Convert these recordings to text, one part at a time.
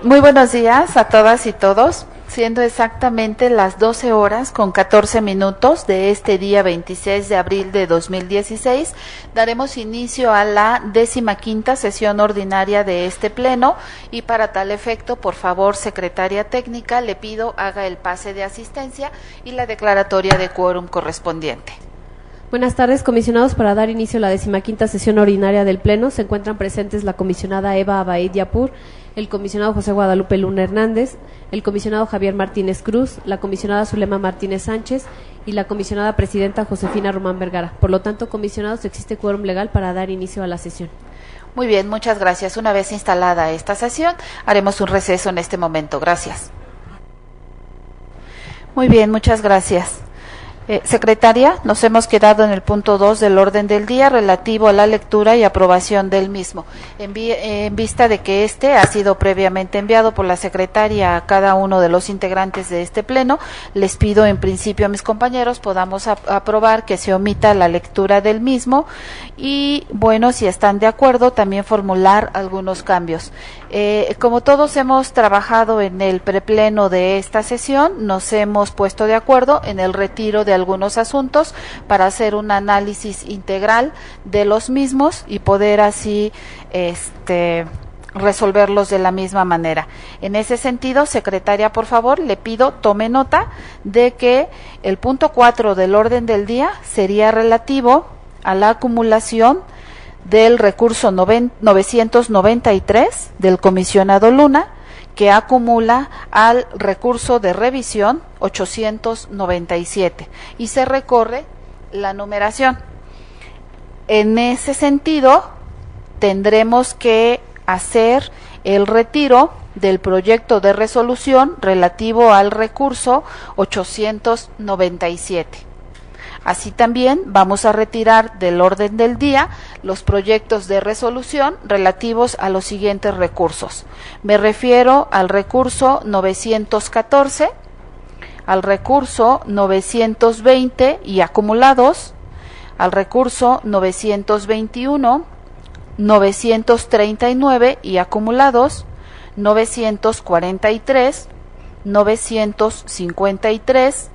Muy buenos días a todas y todos. Siendo exactamente las 12 horas con 14 minutos de este día 26 de abril de 2016, daremos inicio a la 15ª sesión ordinaria de este pleno y para tal efecto, por favor, secretaria técnica, le pido haga el pase de asistencia y la declaratoria de quórum correspondiente. Buenas tardes, comisionados. Para dar inicio a la 15ª sesión ordinaria del Pleno, se encuentran presentes la comisionada Eva Abaid Yapur, el comisionado José Guadalupe Luna Hernández, el comisionado Javier Martínez Cruz, la comisionada Zulema Martínez Sánchez y la comisionada presidenta Josefina Román Vergara. Por lo tanto, comisionados, existe quórum legal para dar inicio a la sesión. Muy bien, muchas gracias. Una vez instalada esta sesión, haremos un receso en este momento. Gracias. Muy bien, muchas gracias. Secretaria, nos hemos quedado en el punto 2 del orden del día relativo a la lectura y aprobación del mismo. En vista de que este ha sido previamente enviado por la secretaria a cada uno de los integrantes de este pleno, les pido en principio a mis compañeros podamos aprobar que se omita la lectura del mismo y, bueno, si están de acuerdo, también formular algunos cambios. Como todos hemos trabajado en el prepleno de esta sesión, nos hemos puesto de acuerdo en el retiro de algunos asuntos para hacer un análisis integral de los mismos y poder así resolverlos de la misma manera. En ese sentido, secretaria, por favor, le pido tome nota de que el punto 4 del orden del día sería relativo a la acumulación del recurso 993 del comisionado Luna, que acumula al recurso de revisión 897 y se recorre la numeración. En ese sentido, tendremos que hacer el retiro del proyecto de resolución relativo al recurso 897. Así también vamos a retirar del orden del día los proyectos de resolución relativos a los siguientes recursos. Me refiero al recurso 914, al recurso 920 y acumulados, al recurso 921, 939 y acumulados, 943, 953,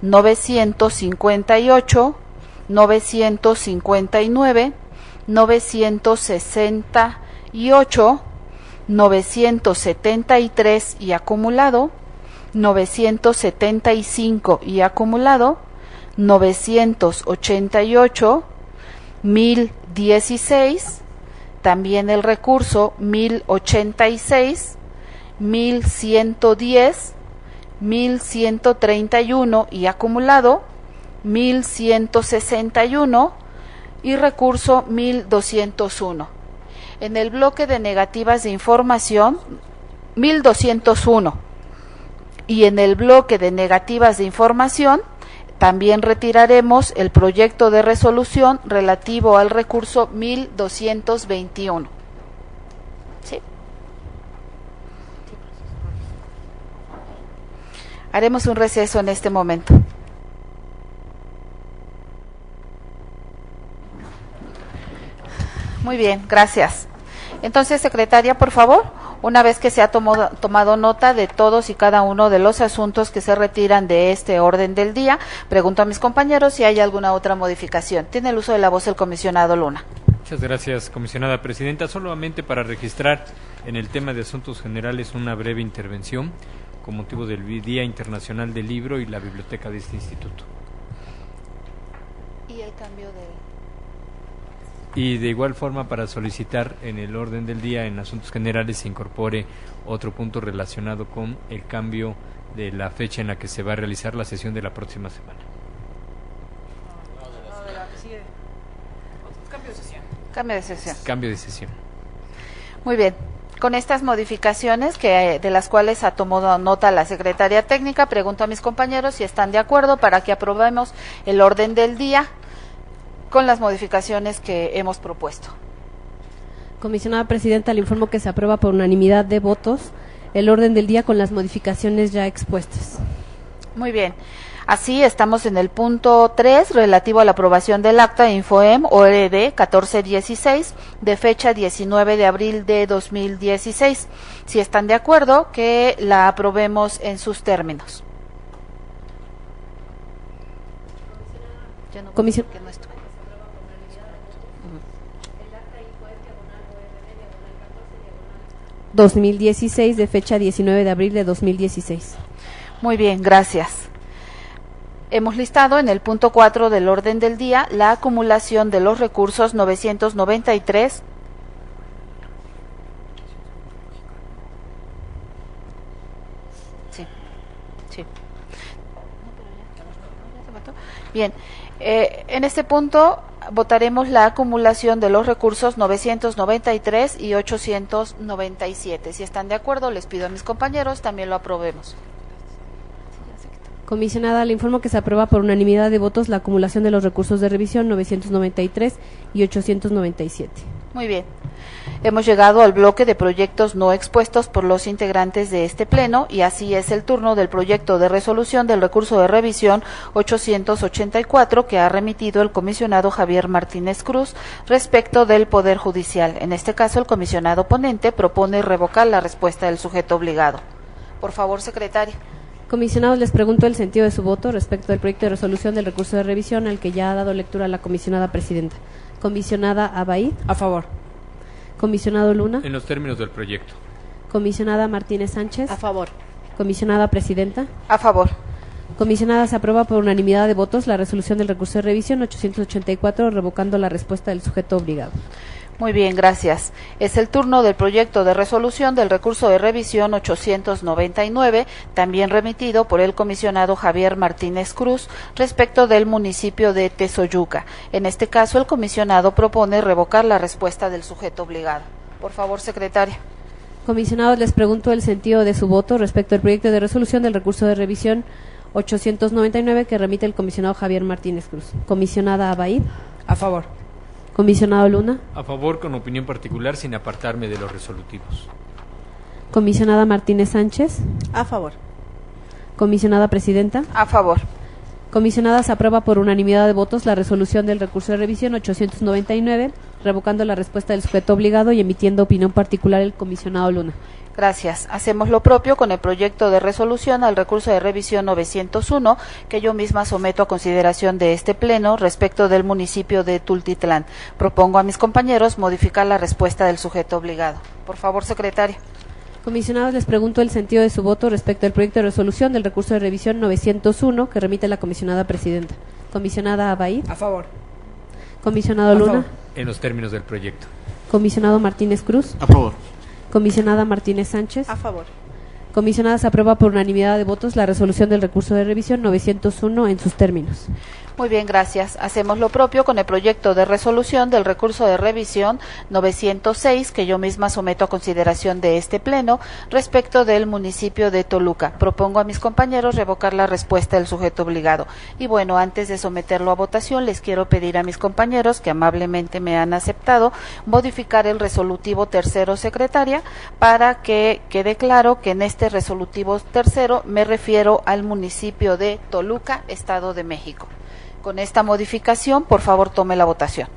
958, 959, 968, 973 y acumulado, 975 y acumulado, 988, 1016, también el recurso 1086, 1110, 1131 y acumulado, 1161 y recurso 1201. En el bloque de negativas de información, 1201. Y en el bloque de negativas de información, también retiraremos el proyecto de resolución relativo al recurso 1221. ¿Sí? Haremos un receso en este momento. Muy bien, gracias. Entonces, secretaria, por favor, una vez que se ha tomado nota de todos y cada uno de los asuntos que se retiran de este orden del día, pregunto a mis compañeros si hay alguna otra modificación. Tiene el uso de la voz el comisionado Luna. Muchas gracias, comisionada presidenta. Solamente para registrar en el tema de asuntos generales una breve intervención con motivo del Día Internacional del Libro y la biblioteca de este instituto. ¿Y el cambio de...? Y de igual forma para solicitar en el orden del día en asuntos generales se incorpore otro punto relacionado con el cambio de la fecha en la que se va a realizar la sesión de la próxima semana. Cambio de sesión. Cambio de sesión. Muy bien. Con estas modificaciones de las cuales ha tomado nota la secretaria técnica, pregunto a mis compañeros si están de acuerdo para que aprobemos el orden del día con las modificaciones que hemos propuesto. Comisionada presidenta, le informo que se aprueba por unanimidad de votos el orden del día con las modificaciones ya expuestas. Muy bien. Así, estamos en el punto 3, relativo a la aprobación del acta Infoem ORD 1416, de fecha 19 de abril de 2016. Si están de acuerdo, que la aprobemos en sus términos. Comisión. 2016, de fecha 19 de abril de 2016. Muy bien, gracias. Hemos listado en el punto 4 del orden del día la acumulación de los recursos 993. Sí. Bien, en este punto votaremos la acumulación de los recursos 993 y 897. Si están de acuerdo, les pido a mis compañeros también lo aprobemos. Comisionada, le informo que se aprueba por unanimidad de votos la acumulación de los recursos de revisión 993 y 897. Muy bien. Hemos llegado al bloque de proyectos no expuestos por los integrantes de este pleno y así es el turno del proyecto de resolución del recurso de revisión 884 que ha remitido el comisionado Javier Martínez Cruz respecto del Poder Judicial. En este caso, el comisionado ponente propone revocar la respuesta del sujeto obligado. Por favor, secretaria. Comisionados, les pregunto el sentido de su voto respecto al proyecto de resolución del recurso de revisión al que ya ha dado lectura la comisionada presidenta. Comisionada Abaid. A favor. Comisionado Luna. En los términos del proyecto. Comisionada Martínez Sánchez. A favor. Comisionada presidenta. A favor. Comisionada, se aprueba por unanimidad de votos la resolución del recurso de revisión 884 revocando la respuesta del sujeto obligado. Muy bien, gracias. Es el turno del proyecto de resolución del recurso de revisión 899, también remitido por el comisionado Javier Martínez Cruz, respecto del municipio de Tezoyuca. En este caso, el comisionado propone revocar la respuesta del sujeto obligado. Por favor, secretaria. Comisionados, les pregunto el sentido de su voto respecto al proyecto de resolución del recurso de revisión 899 que remite el comisionado Javier Martínez Cruz. Comisionada Abaid. A favor. Comisionado Luna. A favor, con opinión particular, sin apartarme de los resolutivos. Comisionada Martínez Sánchez. A favor. Comisionada presidenta. A favor. Comisionada, se aprueba por unanimidad de votos la resolución del recurso de revisión 899, revocando la respuesta del sujeto obligado y emitiendo opinión particular el comisionado Luna. Gracias. Hacemos lo propio con el proyecto de resolución al recurso de revisión 901, que yo misma someto a consideración de este pleno respecto del municipio de Tultitlán. Propongo a mis compañeros modificar la respuesta del sujeto obligado. Por favor, secretaria. Comisionados, les pregunto el sentido de su voto respecto al proyecto de resolución del recurso de revisión 901 que remite la comisionada presidenta. Comisionada Abaid. A favor. Comisionado Luna. favor. En los términos del proyecto. Comisionado Martínez Cruz. A favor. Comisionada Martínez Sánchez. A favor. Comisionada, se aprueba por unanimidad de votos la resolución del recurso de revisión 901 en sus términos. Muy bien, gracias. Hacemos lo propio con el proyecto de resolución del recurso de revisión 906, que yo misma someto a consideración de este pleno respecto del municipio de Toluca. Propongo a mis compañeros revocar la respuesta del sujeto obligado. Y bueno, antes de someterlo a votación, les quiero pedir a mis compañeros, que amablemente me han aceptado, modificar el resolutivo tercero, secretaria, para que quede claro que en este resolutivo tercero me refiero al municipio de Toluca, Estado de México. Con esta modificación, por favor, tome la votación.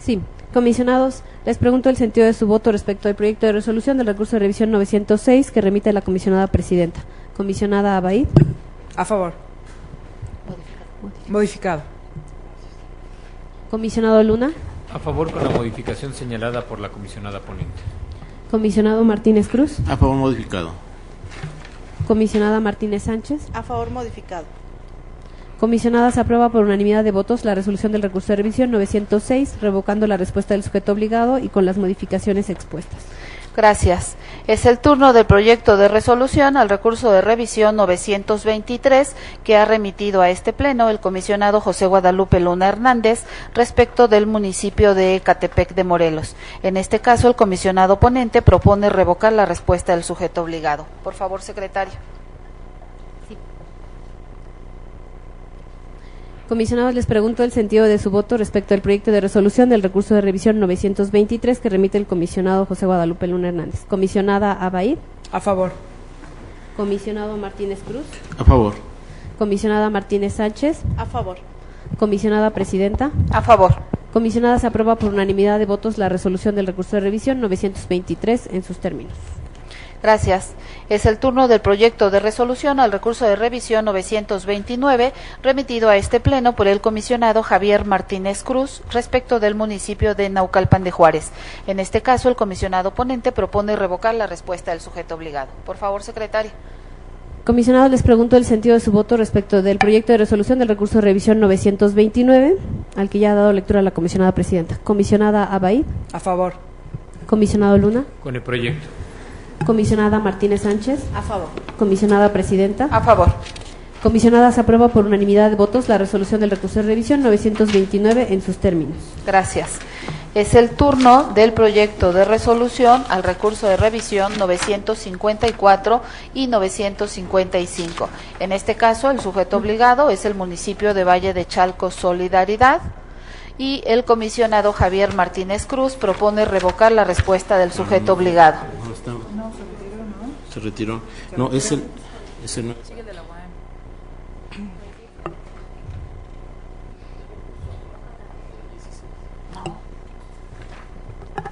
Sí. Comisionados, les pregunto el sentido de su voto respecto al proyecto de resolución del recurso de revisión 906 que remite la comisionada presidenta. Comisionada Abaid. A favor. Modificado. Comisionado Luna. A favor, con la modificación señalada por la comisionada ponente. Comisionado Martínez Cruz. A favor modificado. Comisionada Martínez Sánchez. A favor modificado. Comisionada, se aprueba por unanimidad de votos la resolución del recurso de revisión 906, revocando la respuesta del sujeto obligado y con las modificaciones expuestas. Gracias. Es el turno del proyecto de resolución al recurso de revisión 923 que ha remitido a este pleno el comisionado José Guadalupe Luna Hernández respecto del municipio de Ecatepec de Morelos. En este caso, el comisionado ponente propone revocar la respuesta del sujeto obligado. Por favor, secretario. Comisionados, les pregunto el sentido de su voto respecto al proyecto de resolución del recurso de revisión 923 que remite el comisionado José Guadalupe Luna Hernández. Comisionada Abaid. A favor. Comisionado Martínez Cruz. A favor. Comisionada Martínez Sánchez. A favor. Comisionada Presidenta. A favor. Comisionada, se aprueba por unanimidad de votos la resolución del recurso de revisión 923 en sus términos. Gracias. Es el turno del proyecto de resolución al recurso de revisión 929, remitido a este pleno por el comisionado Javier Martínez Cruz respecto del municipio de Naucalpan de Juárez. En este caso, el comisionado ponente propone revocar la respuesta del sujeto obligado. Por favor, secretaria. Comisionados, les pregunto el sentido de su voto respecto del proyecto de resolución del recurso de revisión 929, al que ya ha dado lectura la comisionada presidenta. Comisionada Abaid. A favor. Comisionado Luna. Con el proyecto. Comisionada Martínez Sánchez. A favor. Comisionada Presidenta. A favor. Comisionada, se aprueba por unanimidad de votos la resolución del recurso de revisión 929 en sus términos. Gracias. Es el turno del proyecto de resolución al recurso de revisión 954 y 955. En este caso, el sujeto obligado es el municipio de Valle de Chalco Solidaridad y el comisionado Javier Martínez Cruz propone revocar la respuesta del sujeto obligado. No, está. Se retiró. No, es el no.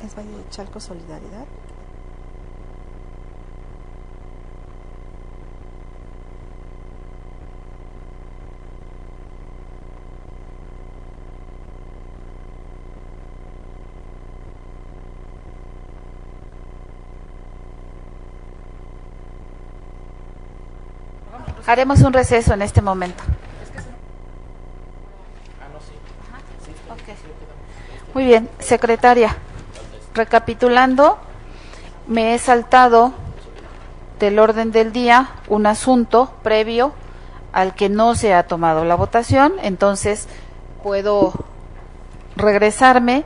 ¿Es Valle de Chalco Solidaridad? Haremos un receso en este momento. Ok. Muy bien, secretaria. Recapitulando, me he saltado del orden del día un asunto previo al que no se ha tomado la votación, entonces puedo regresarme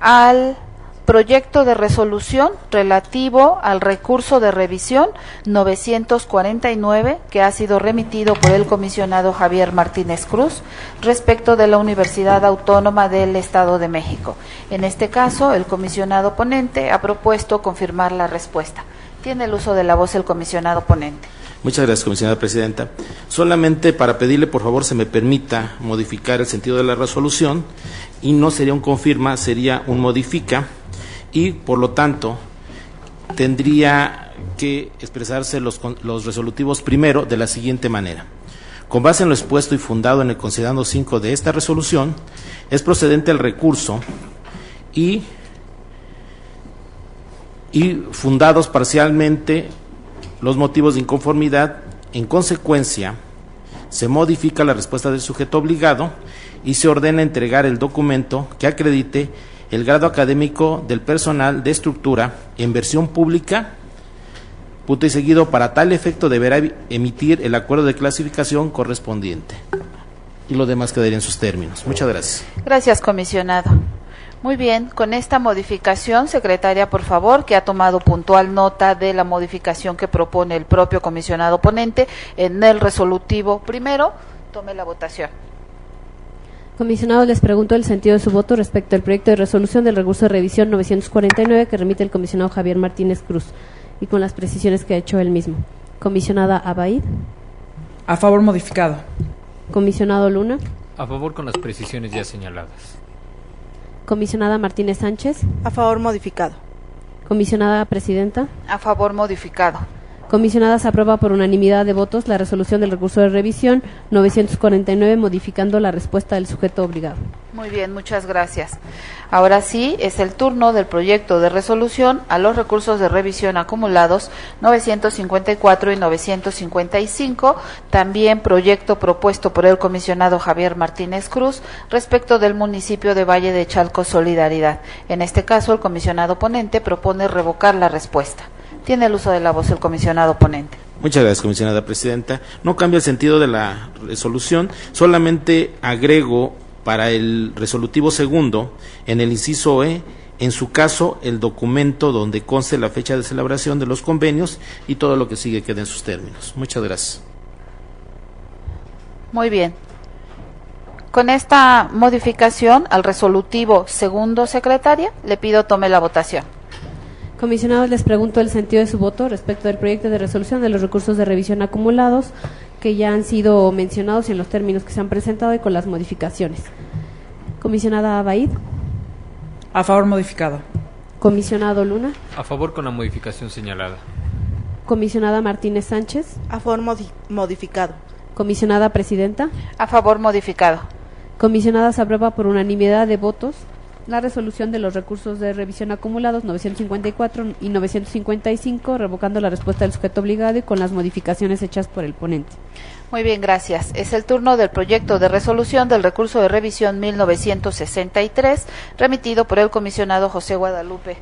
al proyecto de resolución relativo al recurso de revisión 949 que ha sido remitido por el comisionado Javier Martínez Cruz respecto de la Universidad Autónoma del Estado de México. En este caso, el comisionado ponente ha propuesto confirmar la respuesta. Tiene el uso de la voz el comisionado ponente. Muchas gracias, comisionada presidenta. Solamente para pedirle, por favor, se me permita modificar el sentido de la resolución y no sería un confirma, sería un modifica. Y, por lo tanto, tendría que expresarse los resolutivos primero de la siguiente manera. Con base en lo expuesto y fundado en el considerando 5 de esta resolución, es procedente el recurso y fundados parcialmente los motivos de inconformidad, en consecuencia, se modifica la respuesta del sujeto obligado y se ordena entregar el documento que acredite el grado académico del personal de estructura en versión pública, punto y seguido, para tal efecto deberá emitir el acuerdo de clasificación correspondiente. Y lo demás quedaría en sus términos. Muchas gracias. Gracias, comisionado. Muy bien, con esta modificación, secretaria, por favor, que ha tomado puntual nota de la modificación que propone el propio comisionado ponente en el resolutivo primero, tome la votación. Comisionados, les pregunto el sentido de su voto respecto al proyecto de resolución del recurso de revisión 949 que remite el comisionado Javier Martínez Cruz y con las precisiones que ha hecho él mismo. Comisionada Abaid. A favor modificado. Comisionado Luna. A favor con las precisiones ya señaladas. Comisionada Martínez Sánchez. A favor modificado. Comisionada Presidenta. A favor modificado. Comisionada, se aprueba por unanimidad de votos la resolución del recurso de revisión 949 modificando la respuesta del sujeto obligado. Muy bien, muchas gracias. Ahora sí, es el turno del proyecto de resolución a los recursos de revisión acumulados 954 y 955, también proyecto propuesto por el comisionado Javier Martínez Cruz respecto del municipio de Valle de Chalco Solidaridad. En este caso, el comisionado ponente propone revocar la respuesta. Tiene el uso de la voz el comisionado ponente. Muchas gracias, comisionada presidenta. No cambia el sentido de la resolución, solamente agrego para el resolutivo segundo, en el inciso E, en su caso, el documento donde conste la fecha de celebración de los convenios y todo lo que sigue queda en sus términos. Muchas gracias. Muy bien. Con esta modificación al resolutivo segundo, secretaria, le pido tome la votación. Comisionados, les pregunto el sentido de su voto respecto del proyecto de resolución de los recursos de revisión acumulados que ya han sido mencionados en los términos que se han presentado y con las modificaciones. Comisionada Abaid. A favor modificado. Comisionado Luna. A favor con la modificación señalada. Comisionada Martínez Sánchez. A favor modificado. Comisionada Presidenta. A favor modificado. Comisionada, se aprueba por unanimidad de votos la resolución de los recursos de revisión acumulados 954 y 955, revocando la respuesta del sujeto obligado y con las modificaciones hechas por el ponente. Muy bien, gracias. Es el turno del proyecto de resolución del recurso de revisión 1963, remitido por el comisionado José Guadalupe.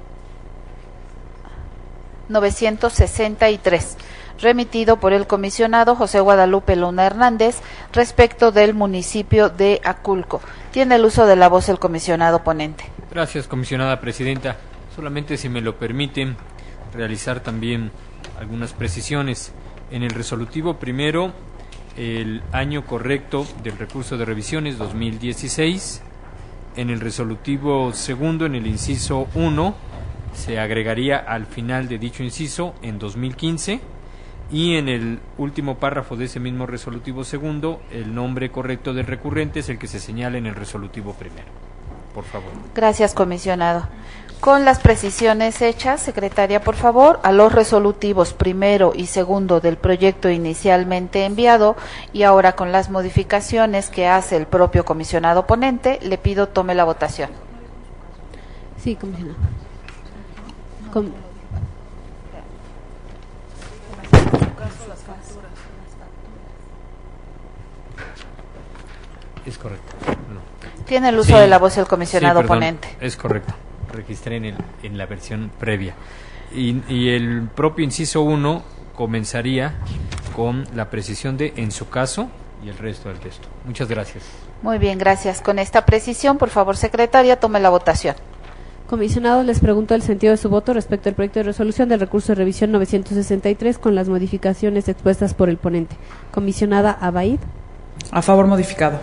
963. Remitido por el comisionado José Guadalupe Luna Hernández respecto del municipio de Aculco. Tiene el uso de la voz el comisionado ponente. Gracias, comisionada presidenta. Solamente, si me lo permiten, realizar también algunas precisiones. En el resolutivo primero, el año correcto del recurso de revisión es 2016. En el resolutivo segundo, en el inciso 1, se agregaría al final de dicho inciso en 2015. Y en el último párrafo de ese mismo resolutivo segundo, el nombre correcto del recurrente es el que se señala en el resolutivo primero. Por favor. Gracias, comisionado. Con las precisiones hechas, secretaria, por favor, a los resolutivos primero y segundo del proyecto inicialmente enviado y ahora con las modificaciones que hace el propio comisionado ponente, le pido tome la votación. Sí, comisionado. Es correcto. No. Tiene el uso de la voz el comisionado ponente. Es correcto. Registré en la versión previa. Y el propio inciso 1 comenzaría con la precisión de en su caso y el resto del texto. Muchas gracias. Muy bien, gracias. Con esta precisión, por favor, secretaria, tome la votación. Comisionados, les pregunto el sentido de su voto respecto al proyecto de resolución del recurso de revisión 963 con las modificaciones expuestas por el ponente. Comisionada Abaid. A favor modificado.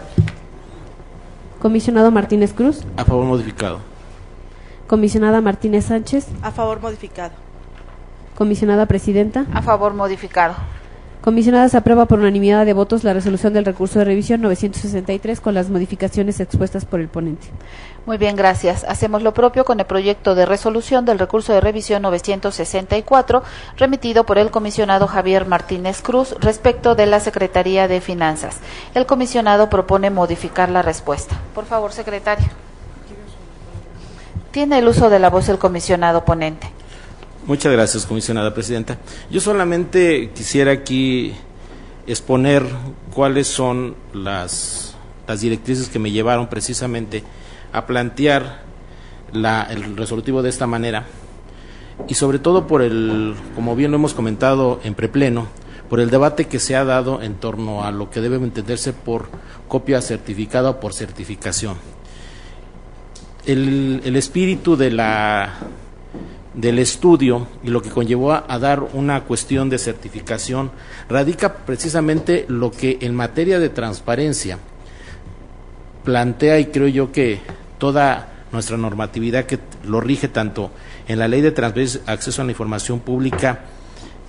Comisionado Martínez Cruz. A favor modificado. Comisionada Martínez Sánchez. A favor modificado. Comisionada Presidenta. A favor modificado. Comisionada, se aprueba por unanimidad de votos la resolución del recurso de revisión 963 con las modificaciones expuestas por el ponente. Muy bien, gracias. Hacemos lo propio con el proyecto de resolución del recurso de revisión 964, remitido por el comisionado Javier Martínez Cruz respecto de la Secretaría de Finanzas. El comisionado propone modificar la respuesta. Por favor, secretaria. Tiene el uso de la voz el comisionado ponente. Muchas gracias, comisionada presidenta. Yo solamente quisiera aquí exponer cuáles son las directrices que me llevaron precisamente a plantear el resolutivo de esta manera, y sobre todo por como bien lo hemos comentado en prepleno, por el debate que se ha dado en torno a lo que debe entenderse por copia certificada o por certificación. El espíritu del estudio y lo que conllevó a dar una cuestión de certificación radica precisamente lo que en materia de transparencia plantea, y creo yo que toda nuestra normatividad que lo rige tanto en la Ley de Transparencia y Acceso a la Información Pública,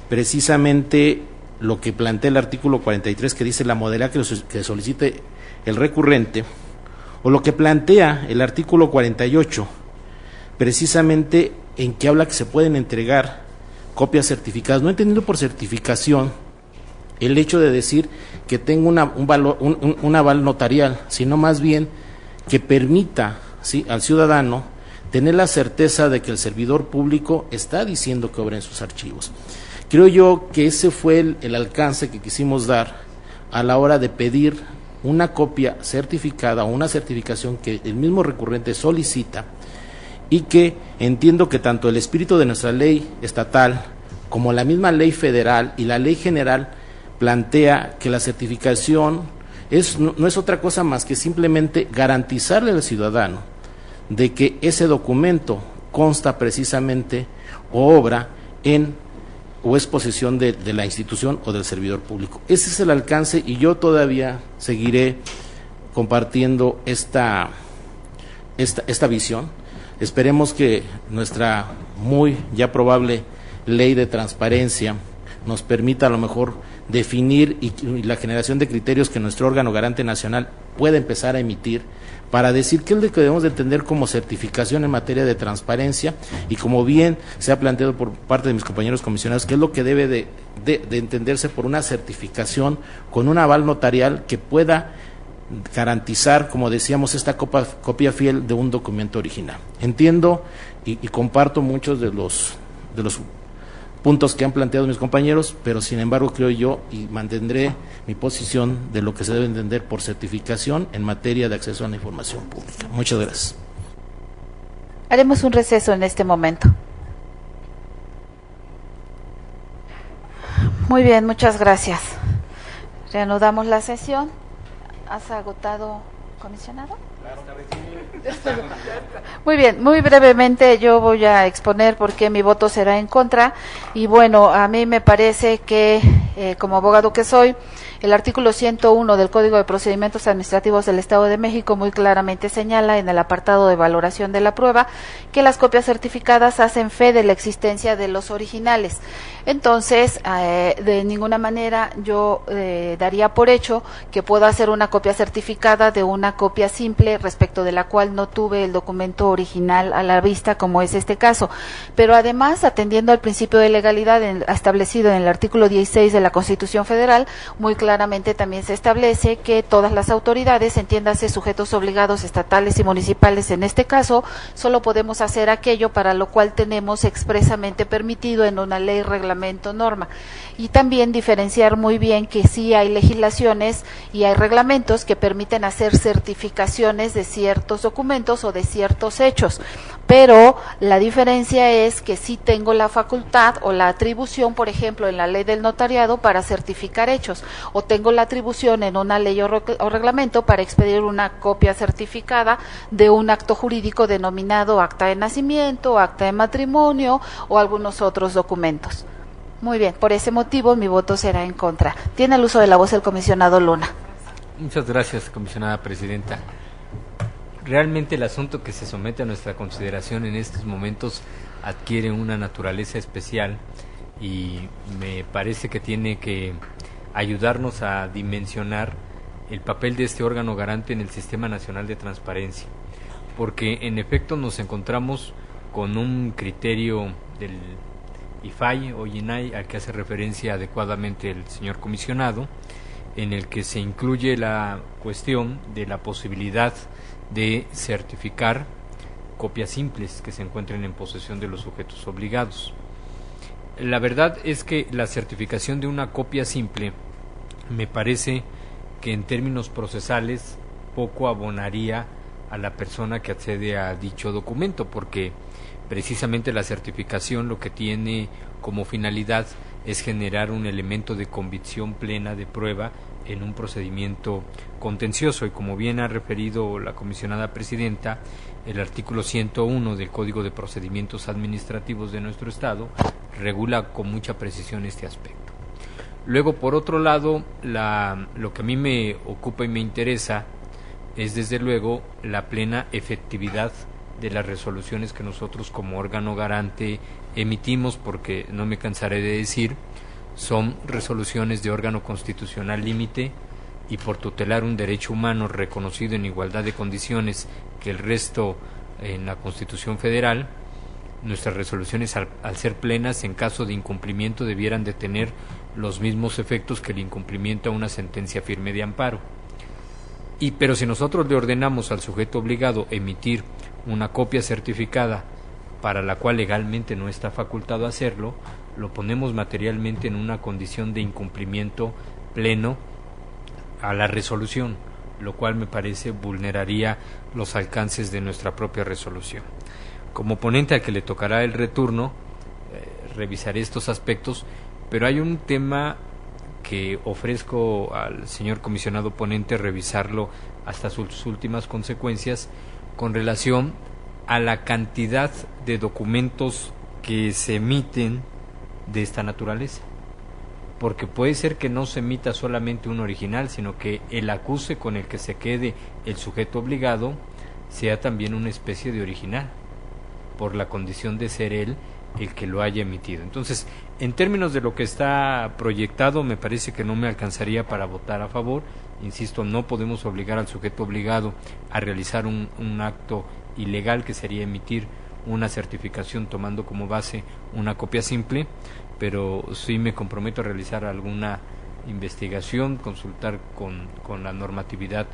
precisamente lo que plantea el artículo 43, que dice la modalidad que solicite el recurrente, o lo que plantea el artículo 48, precisamente en que habla que se pueden entregar copias certificadas, no entendiendo por certificación el hecho de decir que tenga un aval notarial, sino más bien que permita, ¿sí?, al ciudadano tener la certeza de que el servidor público está diciendo que obra en sus archivos. Creo yo que ese fue el alcance que quisimos dar a la hora de pedir una copia certificada o una certificación que el mismo recurrente solicita, y que entiendo que tanto el espíritu de nuestra ley estatal como la misma ley federal y la ley general plantea que la certificación no es otra cosa más que simplemente garantizarle al ciudadano de que ese documento consta precisamente o obra en o es posesión de la institución o del servidor público. Ese es el alcance, y yo todavía seguiré compartiendo esta visión. Esperemos que nuestra muy ya probable ley de transparencia nos permita a lo mejor definir y la generación de criterios que nuestro órgano garante nacional pueda empezar a emitir para decir qué es lo que debemos de entender como certificación en materia de transparencia y como bien se ha planteado por parte de mis compañeros comisionados, qué es lo que debe de entenderse por una certificación con un aval notarial que pueda garantizar, como decíamos, esta copia fiel de un documento original. Entiendo y comparto muchos de los puntos que han planteado mis compañeros, pero sin embargo creo yo y mantendré mi posición de lo que se debe entender por certificación en materia de acceso a la información pública. Muchas gracias. Haremos un receso en este momento. Muy bien, muchas gracias. Reanudamos la sesión. ¿Has agotado, comisionado? Muy bien, muy brevemente yo voy a exponer por qué mi voto será en contra y bueno, a mí me parece que como abogado que soy, el artículo 101 del Código de Procedimientos Administrativos del Estado de México muy claramente señala en el apartado de valoración de la prueba que las copias certificadas hacen fe de la existencia de los originales. Entonces, de ninguna manera yo daría por hecho que puedo hacer una copia certificada de una copia simple respecto de la cual no tuve el documento original a la vista, como es este caso. Pero además, atendiendo al principio de legalidad establecido en el artículo 16 de la Constitución Federal, muy claramente también se establece que todas las autoridades, entiéndase sujetos obligados estatales y municipales en este caso, solo podemos hacer aquello para lo cual tenemos expresamente permitido en una ley, reglamento, norma. Y también diferenciar muy bien que sí hay legislaciones y hay reglamentos que permiten hacer certificaciones de ciertos documentos o de ciertos hechos, pero la diferencia es que sí tengo la facultad o la atribución, por ejemplo, en la ley del notariado para certificar hechos, o tengo la atribución en una ley o reglamento para expedir una copia certificada de un acto jurídico denominado acta de nacimiento, acta de matrimonio o algunos otros documentos. Muy bien, por ese motivo mi voto será en contra. Tiene el uso de la voz el comisionado Luna. Muchas gracias, comisionada presidenta. Realmente el asunto que se somete a nuestra consideración en estos momentos adquiere una naturaleza especial y me parece que tiene que ayudarnos a dimensionar el papel de este órgano garante en el Sistema Nacional de Transparencia, porque en efecto nos encontramos con un criterio del IFAI o INAI al que hace referencia adecuadamente el señor comisionado, en el que se incluye la cuestión de la posibilidad de certificar copias simples que se encuentren en posesión de los sujetos obligados. La verdad es que la certificación de una copia simple me parece que en términos procesales poco abonaría a la persona que accede a dicho documento, porque precisamente la certificación lo que tiene como finalidad es generar un elemento de convicción plena de prueba en un procedimiento contencioso, y como bien ha referido la comisionada presidenta, el artículo 101 del Código de Procedimientos Administrativos de nuestro Estado regula con mucha precisión este aspecto. Luego, por otro lado, lo que a mí me ocupa y me interesa es desde luego la plena efectividad de las resoluciones que nosotros como órgano garante emitimos, porque no me cansaré de decir, son resoluciones de órgano constitucional límite y por tutelar un derecho humano reconocido en igualdad de condiciones que el resto en la Constitución Federal. Nuestras resoluciones, al ser plenas, en caso de incumplimiento debieran de tener los mismos efectos que el incumplimiento a una sentencia firme de amparo. Pero si nosotros le ordenamos al sujeto obligado emitir una copia certificada para la cual legalmente no está facultado hacerlo, lo ponemos materialmente en una condición de incumplimiento pleno a la resolución, lo cual me parece vulneraría los alcances de nuestra propia resolución. Como ponente al que le tocará el retorno, revisaré estos aspectos, pero hay un tema que ofrezco al señor comisionado ponente revisarlo hasta sus últimas consecuencias con relación a la cantidad de documentos que se emiten de esta naturaleza, porque puede ser que no se emita solamente un original, sino que el acuse con el que se quede el sujeto obligado sea también una especie de original, por la condición de ser él el que lo haya emitido. Entonces, en términos de lo que está proyectado, me parece que no me alcanzaría para votar a favor. Insisto, no podemos obligar al sujeto obligado a realizar un acto ilegal, que sería emitir una certificación tomando como base una copia simple, pero sí me comprometo a realizar alguna investigación, consultar con la normatividad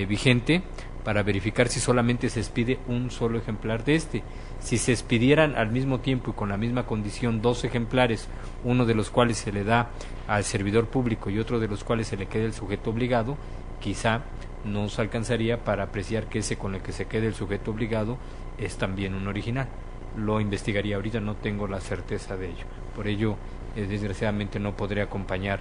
vigente para verificar si solamente se expide un solo ejemplar de este. Si se expidieran al mismo tiempo y con la misma condición 2 ejemplares, uno de los cuales se le da al servidor público y otro de los cuales se le quede el sujeto obligado, quizá nos alcanzaría para apreciar que ese con el que se quede el sujeto obligado es también un original. Lo investigaría, ahorita no tengo la certeza de ello. Por ello, desgraciadamente no podré acompañar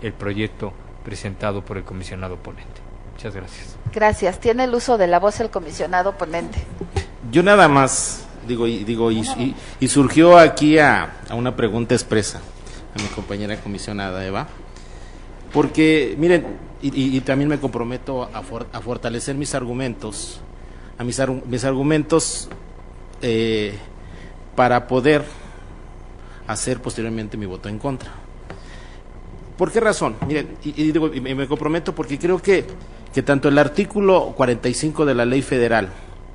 el proyecto presentado por el comisionado ponente. Muchas gracias. Gracias. Tiene el uso de la voz el comisionado ponente. Yo nada más y surgió aquí a una pregunta expresa a mi compañera comisionada Eva, porque miren, y también me comprometo a fortalecer mis argumentos, para poder hacer posteriormente mi voto en contra. ¿Por qué razón? Miren, y me comprometo porque creo que tanto el artículo 45 de la ley federal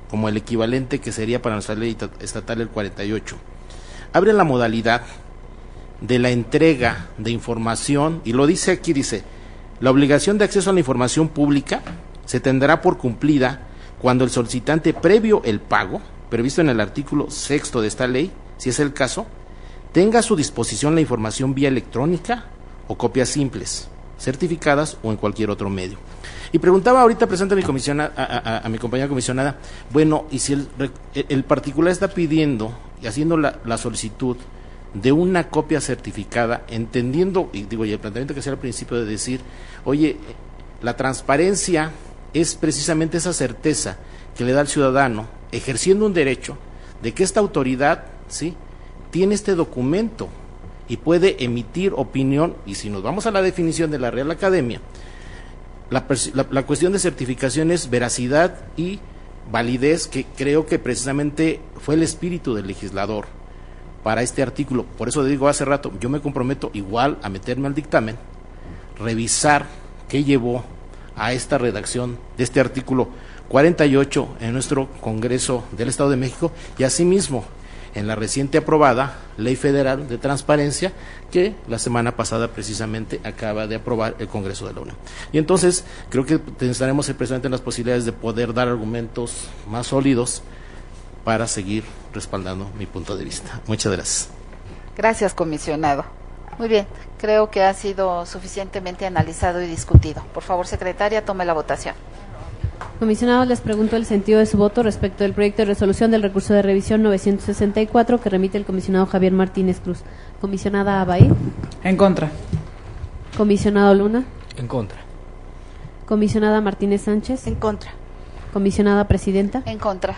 como el equivalente que sería para nuestra ley estatal el 48, abre la modalidad de la entrega de información, y lo dice aquí, dice, la obligación de acceso a la información pública se tendrá por cumplida cuando el solicitante, previo el pago, previsto en el artículo 6 de esta ley, si es el caso, tenga a su disposición la información vía electrónica o copias simples, certificadas o en cualquier otro medio. Y preguntaba ahorita presente a mi a mi compañera comisionada, bueno, y si el particular está pidiendo y haciendo la solicitud de una copia certificada, entendiendo, y el planteamiento que hacía al principio de decir, oye, la transparencia es precisamente esa certeza que le da al ciudadano, ejerciendo un derecho, de que esta autoridad, ¿sí?, tiene este documento y puede emitir opinión. Y si nos vamos a la definición de la Real Academia, la cuestión de certificación es veracidad y validez, que creo que precisamente fue el espíritu del legislador para este artículo. Por eso digo hace rato, yo me comprometo igual a meterme al dictamen, revisar qué llevó a esta redacción de este artículo 48 en nuestro Congreso del Estado de México, y asimismo en la reciente aprobada Ley Federal de Transparencia, que la semana pasada precisamente acaba de aprobar el Congreso de la Unión. Y entonces creo que estaremos precisamente en las posibilidades de poder dar argumentos más sólidos para seguir respaldando mi punto de vista. Muchas gracias. Gracias, comisionado. Muy bien, creo que ha sido suficientemente analizado y discutido. Por favor, secretaria, tome la votación. Comisionado, les pregunto el sentido de su voto respecto del proyecto de resolución del recurso de revisión 964 que remite el comisionado Javier Martínez Cruz. Comisionada Abahí. En contra. Comisionado Luna. En contra. Comisionada Martínez Sánchez. En contra. Comisionada Presidenta. En contra.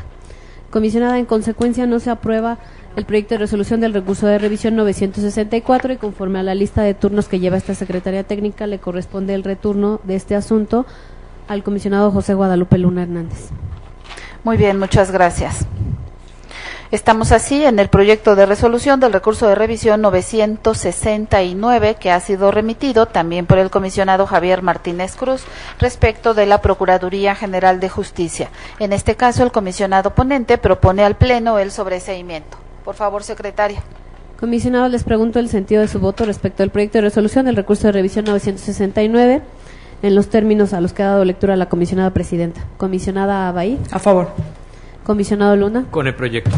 Comisionada, en consecuencia no se aprueba el proyecto de resolución del recurso de revisión 964 y conforme a la lista de turnos que lleva esta Secretaría Técnica le corresponde el returno de este asunto al comisionado José Guadalupe Luna Hernández. Muy bien, muchas gracias. Estamos así en el proyecto de resolución del recurso de revisión 969 que ha sido remitido también por el comisionado Javier Martínez Cruz respecto de la Procuraduría General de Justicia. En este caso, el comisionado ponente propone al Pleno el sobreseimiento. Por favor, secretaria. Comisionado, les pregunto el sentido de su voto respecto al proyecto de resolución del recurso de revisión 969 en los términos a los que ha dado lectura la comisionada presidenta. Comisionada Abahí. A favor. Comisionado Luna. Con el proyecto.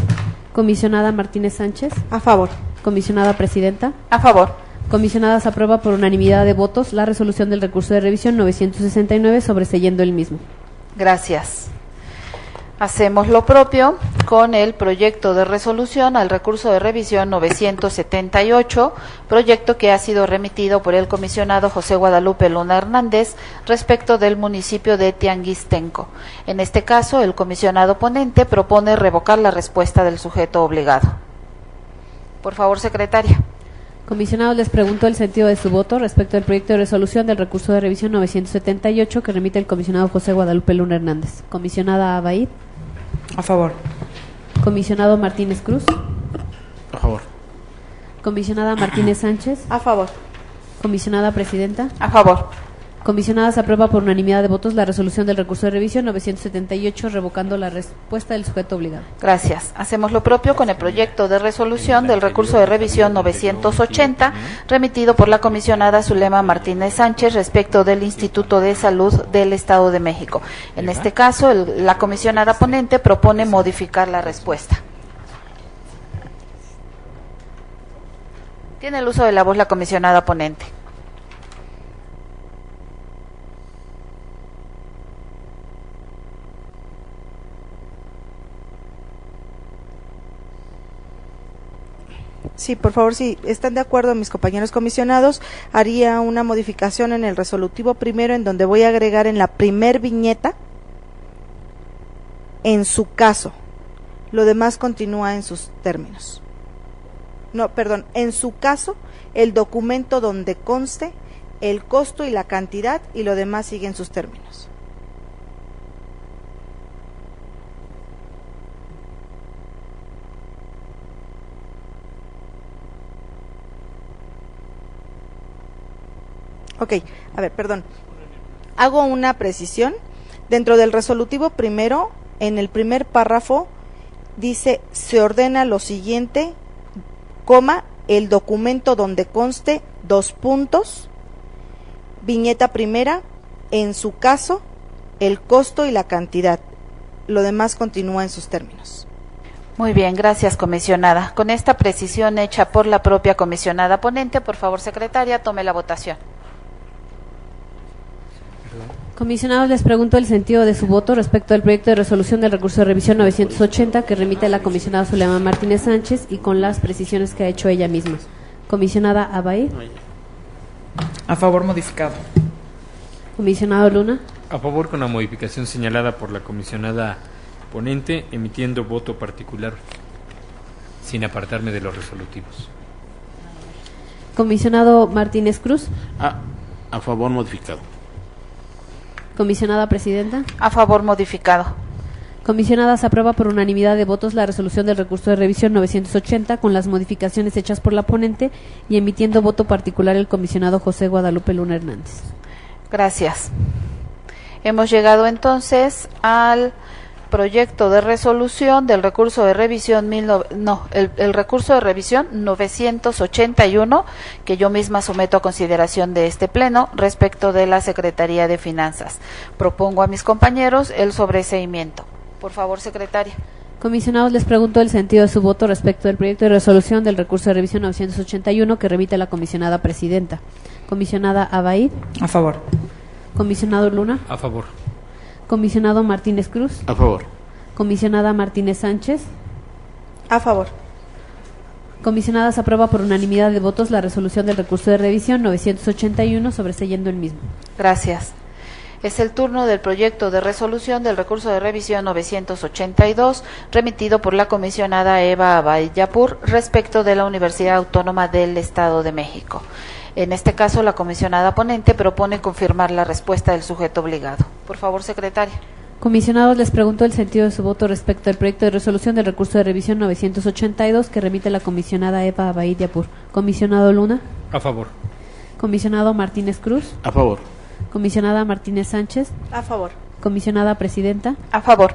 Comisionada Martínez Sánchez. A favor. Comisionada presidenta. A favor. Comisionada, se aprueba por unanimidad de votos la resolución del recurso de revisión 969 sobreseyendo el mismo. Gracias. Hacemos lo propio con el proyecto de resolución al recurso de revisión 978, proyecto que ha sido remitido por el comisionado José Guadalupe Luna Hernández respecto del municipio de Tianguistenco. En este caso, el comisionado ponente propone revocar la respuesta del sujeto obligado. Por favor, secretaria. Comisionados, les pregunto el sentido de su voto respecto al proyecto de resolución del recurso de revisión 978 que remite el comisionado José Guadalupe Luna Hernández. Comisionada Abahí. A favor. Comisionado Martínez Cruz. A favor. Comisionada Martínez Sánchez. A favor. Comisionada Presidenta. A favor. Comisionada, se aprueba por unanimidad de votos la resolución del recurso de revisión 978, revocando la respuesta del sujeto obligado. Gracias. Hacemos lo propio con el proyecto de resolución del recurso de revisión 980, remitido por la comisionada Zulema Martínez Sánchez respecto del Instituto de Salud del Estado de México. En este caso, la comisionada ponente propone modificar la respuesta. Tiene el uso de la voz la comisionada ponente. Sí, por favor, si están de acuerdo mis compañeros comisionados, haría una modificación en el resolutivo primero, en donde voy a agregar en la primer viñeta, en su caso. Lo demás continúa en sus términos. No, perdón, en su caso, el documento donde conste el costo y la cantidad, y lo demás sigue en sus términos. Ok, a ver, perdón. Hago una precisión. Dentro del resolutivo primero, en el primer párrafo, dice, se ordena lo siguiente, coma, el documento donde conste, viñeta primera, en su caso, el costo y la cantidad. Lo demás continúa en sus términos. Muy bien, gracias, comisionada. Con esta precisión hecha por la propia comisionada ponente, por favor, secretaria, tome la votación. Comisionados, les pregunto el sentido de su voto respecto al proyecto de resolución del recurso de revisión 980 que remite la comisionada Zulema Martínez Sánchez y con las precisiones que ha hecho ella misma. Comisionada Abay. A favor modificado. Comisionado Luna. A favor con la modificación señalada por la comisionada ponente, emitiendo voto particular sin apartarme de los resolutivos. Comisionado Martínez Cruz. A favor modificado. Comisionada Presidenta. A favor modificado. Comisionada, se aprueba por unanimidad de votos la resolución del recurso de revisión 980 con las modificaciones hechas por la ponente y emitiendo voto particular el comisionado José Guadalupe Luna Hernández. Gracias. Hemos llegado entonces al proyecto de resolución del recurso de revisión el recurso de revisión 981 que yo misma someto a consideración de este pleno respecto de la Secretaría de Finanzas. Propongo a mis compañeros el sobreseimiento. Por favor, secretaria. Comisionados, les pregunto el sentido de su voto respecto del proyecto de resolución del recurso de revisión 981 que remite la comisionada Presidenta. Comisionada Abay. A favor. Comisionado Luna. A favor. Comisionado Martínez Cruz. A favor. Comisionada Martínez Sánchez. A favor. Comisionada, se aprueba por unanimidad de votos la resolución del recurso de revisión 981 sobreseyendo el mismo. Gracias. Es el turno del proyecto de resolución del recurso de revisión 982 remitido por la comisionada Eva Abay Yapur respecto de la Universidad Autónoma del Estado de México. En este caso, la comisionada ponente propone confirmar la respuesta del sujeto obligado. Por favor, secretaria. Comisionados, les pregunto el sentido de su voto respecto al proyecto de resolución del recurso de revisión 982 que remite la comisionada Eva Abay Yapur. Comisionado Luna. A favor. Comisionado Martínez Cruz. A favor. Comisionada Martínez Sánchez. A favor. Comisionada Presidenta. A favor.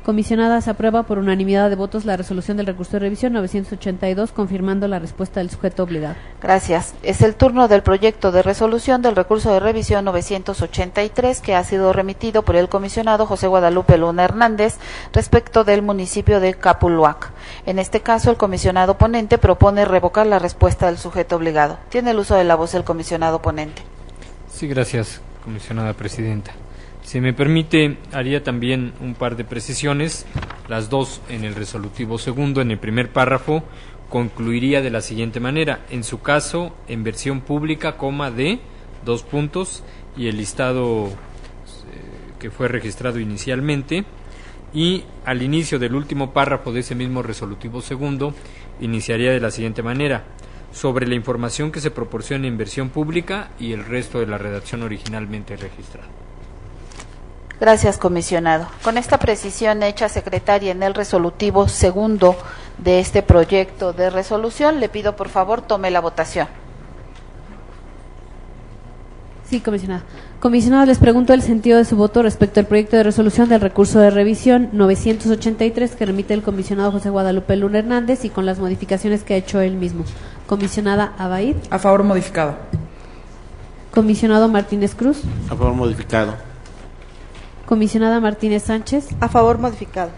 Comisionada, se aprueba por unanimidad de votos la resolución del recurso de revisión 982 confirmando la respuesta del sujeto obligado. Gracias. Es el turno del proyecto de resolución del recurso de revisión 983 que ha sido remitido por el comisionado José Guadalupe Luna Hernández respecto del municipio de Capuluac. En este caso, el comisionado ponente propone revocar la respuesta del sujeto obligado. Tiene el uso de la voz el comisionado ponente. Sí, gracias, comisionada Presidenta. Si me permite, haría también un par de precisiones, las dos en el resolutivo segundo. En el primer párrafo concluiría de la siguiente manera: en su caso, en versión pública, de, y el listado que fue registrado inicialmente, y al inicio del último párrafo de ese mismo resolutivo segundo, iniciaría de la siguiente manera: sobre la información que se proporcione en versión pública y el resto de la redacción originalmente registrada. Gracias, comisionado. Con esta precisión hecha, secretaria, en el resolutivo segundo de este proyecto de resolución, le pido por favor tome la votación. Sí, comisionada. Comisionada, les pregunto el sentido de su voto respecto al proyecto de resolución del recurso de revisión 983 que remite el comisionado José Guadalupe Luna Hernández y con las modificaciones que ha hecho él mismo. Comisionada Abaid. A favor, modificado. Comisionado Martínez Cruz. A favor, modificado. Comisionada Martínez Sánchez. A favor, modificado.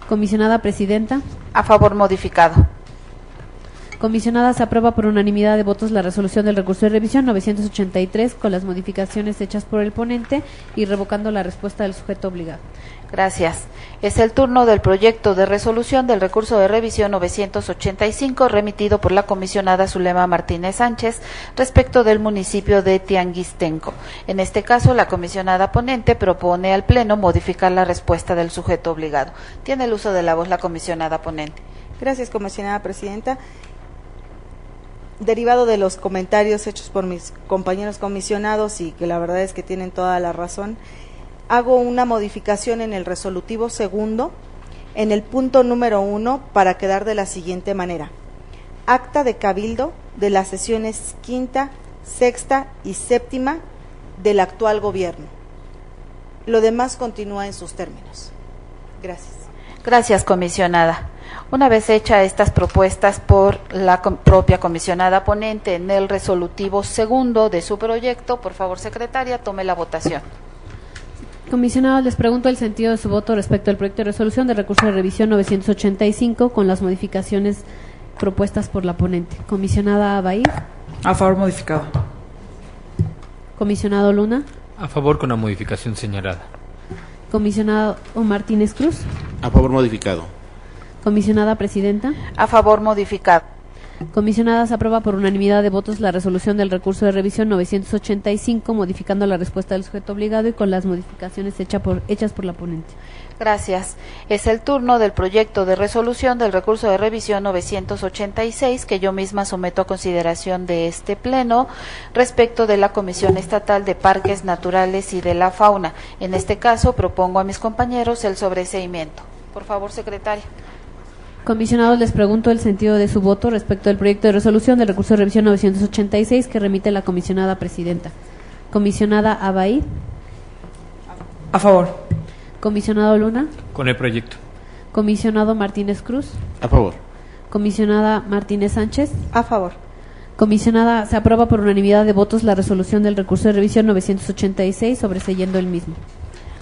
Comisionada Presidenta. A favor, modificado. Comisionada, se aprueba por unanimidad de votos la resolución del recurso de revisión 983 con las modificaciones hechas por el ponente y revocando la respuesta del sujeto obligado. Gracias. Es el turno del proyecto de resolución del recurso de revisión 985 remitido por la comisionada Zulema Martínez Sánchez respecto del municipio de Tianguistenco. En este caso, la comisionada ponente propone al Pleno modificar la respuesta del sujeto obligado. Tiene el uso de la voz la comisionada ponente. Gracias, comisionada presidenta. Derivado de los comentarios hechos por mis compañeros comisionados y que la verdad es que tienen toda la razón, hago una modificación en el resolutivo segundo, en el punto número 1, para quedar de la siguiente manera. Acta de cabildo de las sesiones quinta, sexta y séptima del actual gobierno. Lo demás continúa en sus términos. Gracias. Gracias, comisionada. Una vez hecha estas propuestas por la propia comisionada ponente en el resolutivo segundo de su proyecto, por favor, secretaria, tome la votación. Comisionados, les pregunto el sentido de su voto respecto al proyecto de resolución del recurso de revisión 985 con las modificaciones propuestas por la ponente. Comisionada Abaid. A favor, modificado. Comisionado Luna. A favor con la modificación señalada. Comisionado Martínez Cruz. A favor, modificado. Comisionada Presidenta. A favor, modificado. Comisionada, se aprueba por unanimidad de votos la resolución del recurso de revisión 985, modificando la respuesta del sujeto obligado y con las modificaciones hechas por la ponente. Gracias. Es el turno del proyecto de resolución del recurso de revisión 986 que yo misma someto a consideración de este Pleno respecto de la Comisión Estatal de Parques Naturales y de la Fauna. En este caso, propongo a mis compañeros el sobreseimiento. Por favor, secretaria. Comisionados, les pregunto el sentido de su voto respecto al proyecto de resolución del recurso de revisión 986 que remite la comisionada presidenta. Comisionada Abaid. A favor. Comisionado Luna. Con el proyecto. Comisionado Martínez Cruz. A favor. Comisionada Martínez Sánchez. A favor. Comisionada, se aprueba por unanimidad de votos la resolución del recurso de revisión 986 sobreseyendo el mismo.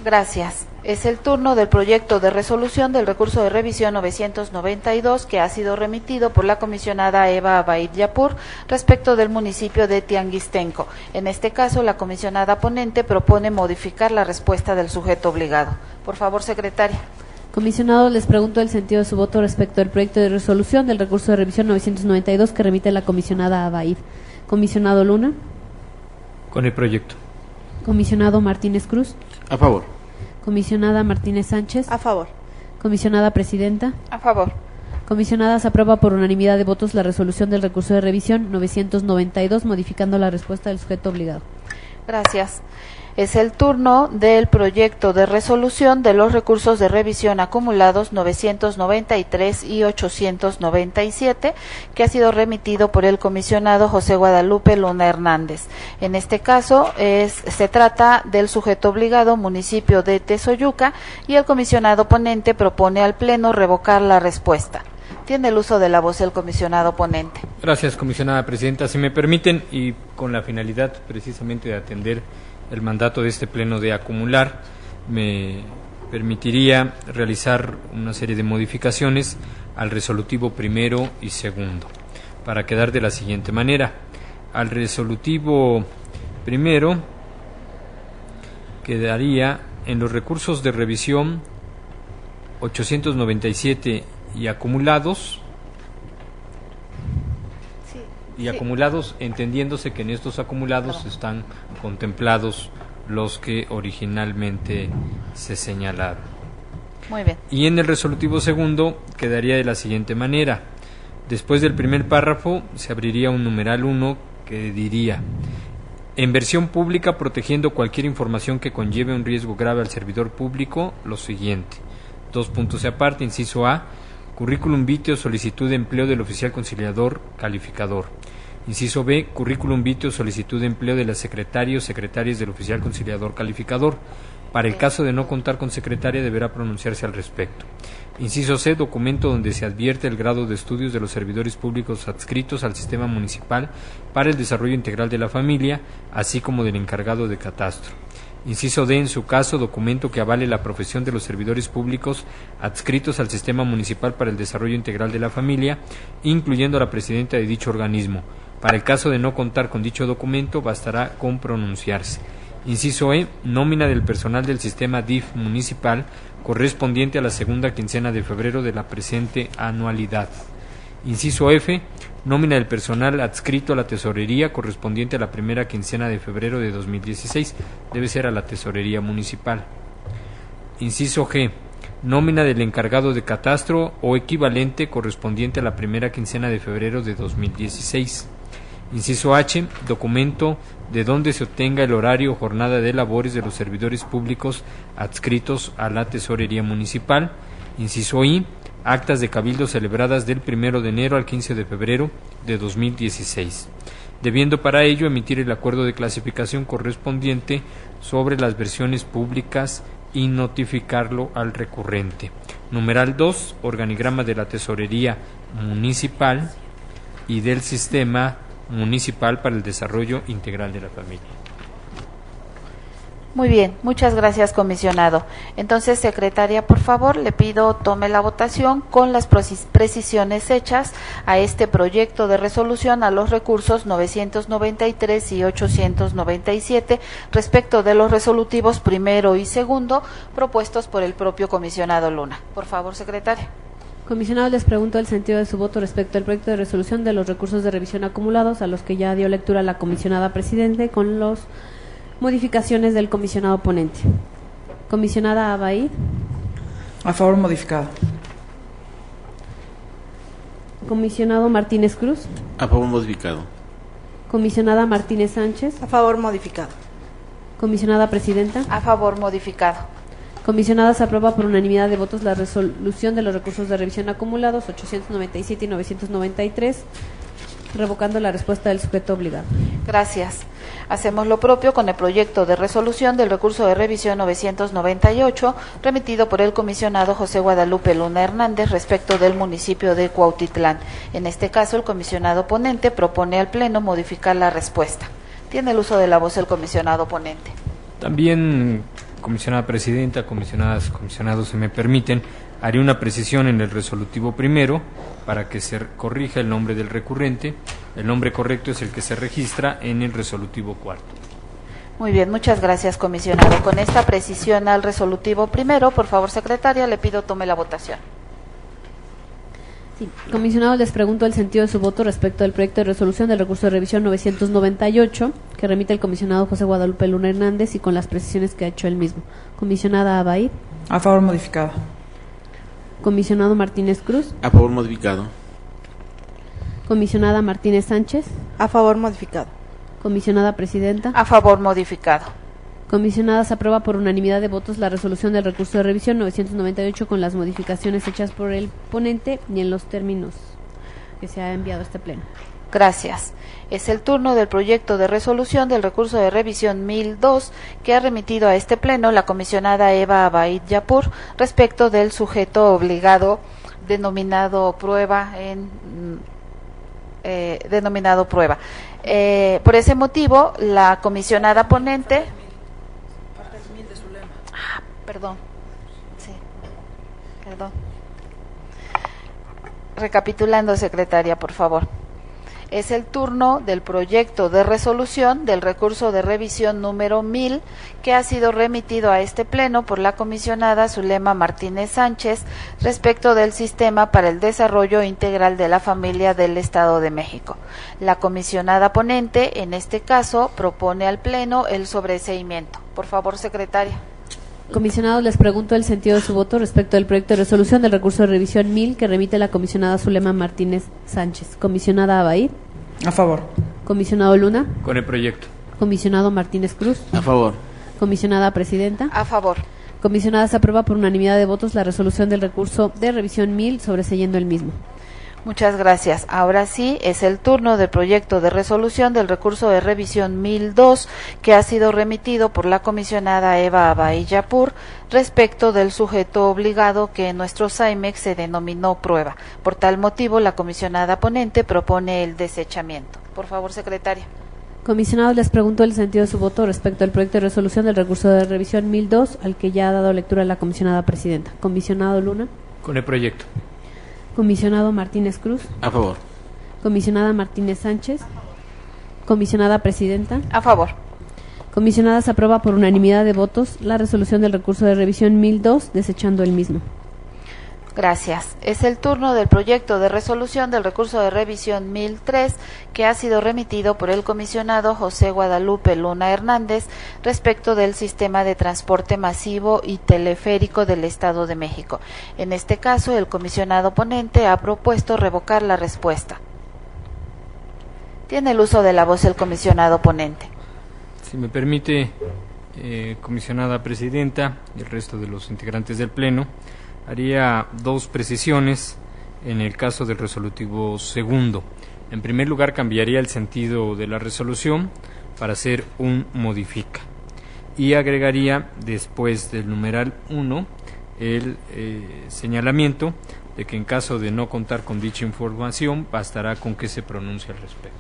Gracias. Es el turno del proyecto de resolución del recurso de revisión 992 que ha sido remitido por la comisionada Eva Abaid Yapur respecto del municipio de Tianguistenco. En este caso, la comisionada ponente propone modificar la respuesta del sujeto obligado. Por favor, secretaria. Comisionados, les pregunto el sentido de su voto respecto al proyecto de resolución del recurso de revisión 992 que remite la comisionada Abaid. Comisionado Luna. Con el proyecto. Comisionado Martínez Cruz. A favor. Comisionada Martínez Sánchez. A favor. Comisionada Presidenta. A favor. Comisionada, se aprueba por unanimidad de votos la resolución del recurso de revisión 992 modificando la respuesta del sujeto obligado. Gracias. Es el turno del proyecto de resolución de los recursos de revisión acumulados 993 y 897, que ha sido remitido por el comisionado José Guadalupe Luna Hernández. En este caso, se trata del sujeto obligado municipio de Tezoyuca y el comisionado ponente propone al Pleno revocar la respuesta. Tiene el uso de la voz el comisionado ponente. Gracias, comisionada presidenta. Si me permiten, y con la finalidad precisamente de atender el mandato de este Pleno de acumular, me permitiría realizar una serie de modificaciones al resolutivo primero y segundo, para quedar de la siguiente manera. Al resolutivo primero quedaría en los recursos de revisión 897 y acumulados, acumulados, entendiéndose que en estos acumulados están contemplados los que originalmente se señalaron. Muy bien. Y en el resolutivo segundo quedaría de la siguiente manera. Después del primer párrafo se abriría un numeral 1 que diría: En versión pública, protegiendo cualquier información que conlleve un riesgo grave al servidor público, lo siguiente. 2 puntos y aparte, inciso A, currículum vitae o solicitud de empleo del oficial conciliador calificador. Inciso B, currículum vitae o solicitud de empleo de la secretaria o secretarias del oficial conciliador calificador. Para el caso de no contar con secretaria, deberá pronunciarse al respecto. Inciso C, documento donde se advierte el grado de estudios de los servidores públicos adscritos al sistema municipal para el desarrollo integral de la familia, así como del encargado de catastro. Inciso D, en su caso, documento que avale la profesión de los servidores públicos adscritos al sistema municipal para el desarrollo integral de la familia, incluyendo a la presidenta de dicho organismo. Para el caso de no contar con dicho documento, bastará con pronunciarse. Inciso E, nómina del personal del sistema DIF municipal correspondiente a la segunda quincena de febrero de la presente anualidad. Inciso F, nómina del personal adscrito a la tesorería correspondiente a la primera quincena de febrero de 2016, debe ser a la tesorería municipal. Inciso G, nómina del encargado de catastro o equivalente correspondiente a la primera quincena de febrero de 2016. Inciso H, documento de donde se obtenga el horario o jornada de labores de los servidores públicos adscritos a la tesorería municipal. Inciso I, actas de cabildo celebradas del 1 de enero al 15 de febrero de 2016, debiendo para ello emitir el acuerdo de clasificación correspondiente sobre las versiones públicas y notificarlo al recurrente. Numeral 2, organigrama de la tesorería municipal y del sistema municipal para el desarrollo integral de la familia. Muy bien, muchas gracias, comisionado. Entonces, secretaria, por favor, le pido tome la votación con las precisiones hechas a este proyecto de resolución a los recursos 993 y 897 respecto de los resolutivos primero y segundo propuestos por el propio comisionado Luna. Por favor, secretaria. Comisionados, les pregunto el sentido de su voto respecto al proyecto de resolución de los recursos de revisión acumulados a los que ya dio lectura la comisionada presidente con las modificaciones del comisionado ponente. Comisionada Abaid. A favor modificado. Comisionado Martínez Cruz. A favor modificado. Comisionada Martínez Sánchez. A favor modificado. Comisionada presidenta. A favor modificado. Comisionada, se aprueba por unanimidad de votos la resolución de los recursos de revisión acumulados 897 y 993, revocando la respuesta del sujeto obligado. Gracias. Hacemos lo propio con el proyecto de resolución del recurso de revisión 998, remitido por el comisionado José Guadalupe Luna Hernández respecto del municipio de Cuautitlán. En este caso, el comisionado ponente propone al Pleno modificar la respuesta. Tiene el uso de la voz el comisionado ponente. También, comisionada presidenta, comisionados, se me permiten, haré una precisión en el resolutivo primero para que se corrija el nombre del recurrente. El nombre correcto es el que se registra en el resolutivo cuarto. Muy bien, muchas gracias, comisionado. Con esta precisión al resolutivo primero, por favor, secretaria, le pido tome la votación. Sí. Comisionados, les pregunto el sentido de su voto respecto al proyecto de resolución del recurso de revisión 998 que remite el comisionado José Guadalupe Luna Hernández y con las precisiones que ha hecho él mismo. Comisionada Abaid. A favor modificado. Comisionado Martínez Cruz. A favor modificado. Comisionada Martínez Sánchez. A favor modificado. Comisionada presidenta. A favor modificado. Comisionada, se aprueba por unanimidad de votos la resolución del recurso de revisión 998 con las modificaciones hechas por el ponente y en los términos que se ha enviado a este pleno. Gracias. Es el turno del proyecto de resolución del recurso de revisión 1002 que ha remitido a este pleno la comisionada Eva Abaid Yapur respecto del sujeto obligado denominado prueba. Por ese motivo, la comisionada ponente. Perdón. Recapitulando, secretaria, por favor. Es el turno del proyecto de resolución del recurso de revisión número 1000 que ha sido remitido a este pleno por la comisionada Zulema Martínez Sánchez respecto del Sistema para el Desarrollo Integral de la Familia del Estado de México. La comisionada ponente, en este caso, propone al pleno el sobreseimiento. Por favor, secretaria. Comisionados, les pregunto el sentido de su voto respecto del proyecto de resolución del recurso de revisión 1000 que remite la comisionada Zulema Martínez Sánchez. Comisionada Abaid. A favor. Comisionado Luna. Con el proyecto. Comisionado Martínez Cruz. A favor. Comisionada Presidenta. A favor. Comisionada, se aprueba por unanimidad de votos la resolución del recurso de revisión 1000 sobreseyendo el mismo. Muchas gracias. Ahora sí, es el turno del proyecto de resolución del recurso de revisión 1002 que ha sido remitido por la comisionada Eva Abay Yapur respecto del sujeto obligado que en nuestro SAIMEX se denominó prueba. Por tal motivo, la comisionada ponente propone el desechamiento. Por favor, secretaria. Comisionados, les pregunto el sentido de su voto respecto al proyecto de resolución del recurso de revisión 1002 al que ya ha dado lectura la comisionada presidenta. Comisionado Luna. Con el proyecto. Comisionado Martínez Cruz. A favor. Comisionada Martínez Sánchez. Comisionada Presidenta. A favor. Comisionada, se aprueba por unanimidad de votos la resolución del recurso de revisión 1002 desechando el mismo. Gracias. Es el turno del proyecto de resolución del recurso de revisión 1003 que ha sido remitido por el comisionado José Guadalupe Luna Hernández respecto del sistema de transporte masivo y teleférico del Estado de México. En este caso, el comisionado ponente ha propuesto revocar la respuesta. Tiene el uso de la voz el comisionado ponente. Si me permite, comisionada presidenta y el resto de los integrantes del Pleno, haría dos precisiones en el caso del resolutivo segundo. En primer lugar, cambiaría el sentido de la resolución para hacer un modifica y agregaría después del numeral 1 el señalamiento de que en caso de no contar con dicha información bastará con que se pronuncie al respecto.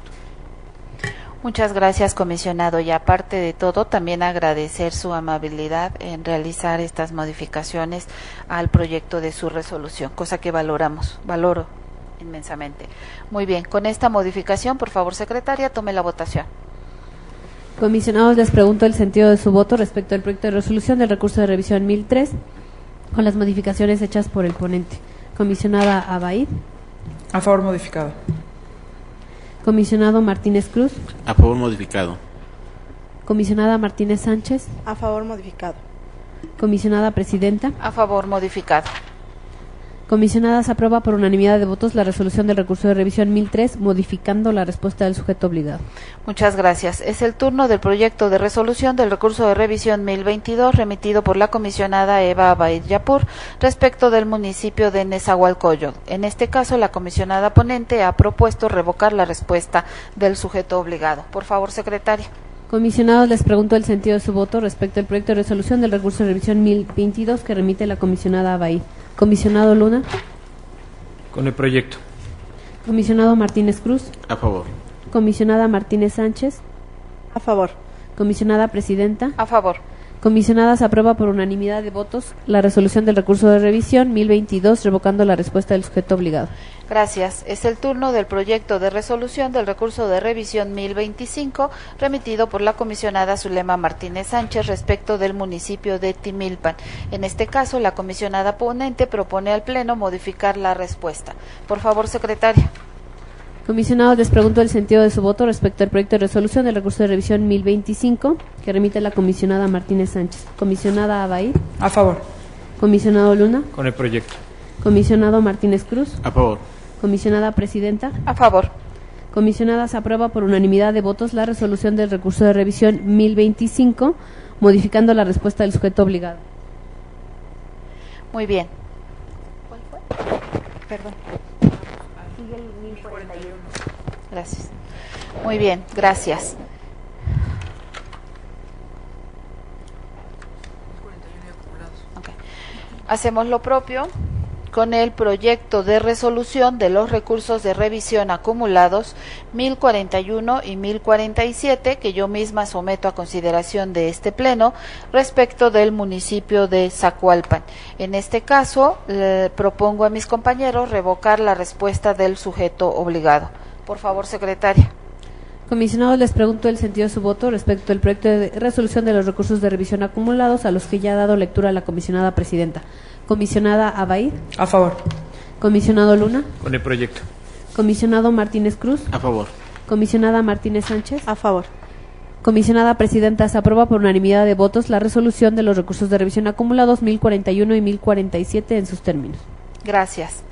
Muchas gracias, comisionado, y aparte de todo, también agradecer su amabilidad en realizar estas modificaciones al proyecto de su resolución, cosa que valoro inmensamente. Muy bien, con esta modificación, por favor, secretaria, tome la votación. Comisionados, les pregunto el sentido de su voto respecto al proyecto de resolución del recurso de revisión 1003 con las modificaciones hechas por el ponente. Comisionada Abay. A favor modificado. Comisionado Martínez Cruz. A favor modificado. Comisionada Martínez Sánchez. A favor modificado. Comisionada Presidenta. A favor, modificado. Comisionada, se aprueba por unanimidad de votos la resolución del recurso de revisión 1003 modificando la respuesta del sujeto obligado. Muchas gracias. Es el turno del proyecto de resolución del recurso de revisión 1022 remitido por la comisionada Eva Abay Yapur respecto del municipio de Nezahualcóyotl. En este caso, la comisionada ponente ha propuesto revocar la respuesta del sujeto obligado. Por favor, secretaria. Comisionados, les pregunto el sentido de su voto respecto al proyecto de resolución del recurso de revisión 1022 que remite la comisionada Abay. Comisionado Luna. Con el proyecto. Comisionado Martínez Cruz. A favor. Comisionada Martínez Sánchez. A favor. Comisionada Presidenta. A favor. Comisionada, se aprueba por unanimidad de votos la resolución del recurso de revisión 1022 revocando la respuesta del sujeto obligado. Gracias. Es el turno del proyecto de resolución del recurso de revisión 1025 remitido por la comisionada Zulema Martínez Sánchez respecto del municipio de Timilpan. En este caso, la comisionada ponente propone al Pleno modificar la respuesta. Por favor, secretaria. Comisionados, les pregunto el sentido de su voto respecto al proyecto de resolución del recurso de revisión 1025 que remite la comisionada Martínez Sánchez. Comisionada Abay. A favor. Comisionado Luna. Con el proyecto. Comisionado Martínez Cruz. A favor. Comisionada Presidenta. A favor. Comisionada, se aprueba por unanimidad de votos la resolución del recurso de revisión 1025 modificando la respuesta del sujeto obligado. Muy bien. ¿Cuál fue? Perdón. Sigue el 1041. Gracias. Muy bien, gracias. Okay. Hacemos lo propio con el proyecto de resolución de los recursos de revisión acumulados 1041 y 1047 que yo misma someto a consideración de este Pleno respecto del municipio de Zacualpan. En este caso, propongo a mis compañeros revocar la respuesta del sujeto obligado. Por favor, secretaria. Comisionados, les pregunto el sentido de su voto respecto al proyecto de resolución de los recursos de revisión acumulados a los que ya ha dado lectura la comisionada presidenta. Comisionada Abay. A favor. Comisionado Luna. Con el proyecto. Comisionado Martínez Cruz. A favor. Comisionada Martínez Sánchez. A favor. Comisionada Presidenta, se aprueba por unanimidad de votos la resolución de los recursos de revisión acumulados 1041 y 1047 en sus términos. Gracias.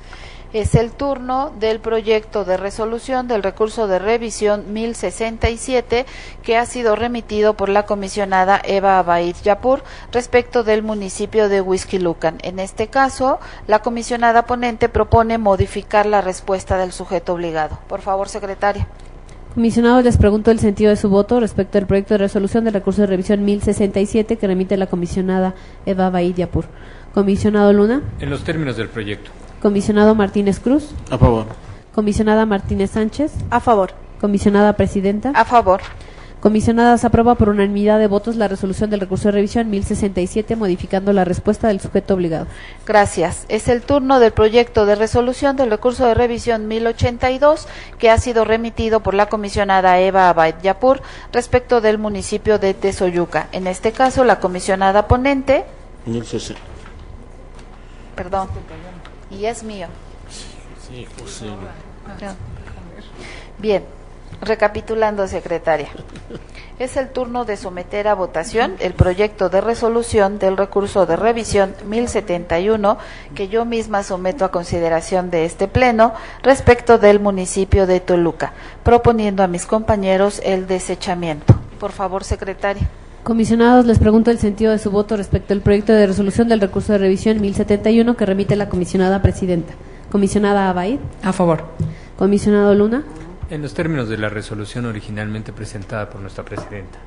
Es el turno del proyecto de resolución del recurso de revisión 1067 que ha sido remitido por la comisionada Eva Abaid Yapur respecto del municipio de Huixquilucan. En este caso, la comisionada ponente propone modificar la respuesta del sujeto obligado. Por favor, secretaria. Comisionados, les pregunto el sentido de su voto respecto al proyecto de resolución del recurso de revisión 1067 que remite la comisionada Eva Abaid Yapur. Comisionado Luna. En los términos del proyecto. Comisionado Martínez Cruz. A favor. Comisionada Martínez Sánchez. A favor. Comisionada Presidenta. A favor. Comisionadas, aprueba por unanimidad de votos la resolución del recurso de revisión 1067 modificando la respuesta del sujeto obligado. Gracias. Es el turno del proyecto de resolución del recurso de revisión 1082 que ha sido remitido por la comisionada Eva Abaid Yapur respecto del municipio de Tezoyuca. En este caso, la comisionada ponente, perdón, y es mío. Sí, pues, Bien, recapitulando, secretaria. Es el turno de someter a votación el proyecto de resolución del recurso de revisión 1071 que yo misma someto a consideración de este pleno respecto del municipio de Toluca, proponiendo a mis compañeros el desechamiento. Por favor, secretaria. Comisionados, les pregunto el sentido de su voto respecto al proyecto de resolución del recurso de revisión 1071 que remite la comisionada presidenta. Comisionada Abaid. A favor. Comisionado Luna. En los términos de la resolución originalmente presentada por nuestra presidenta.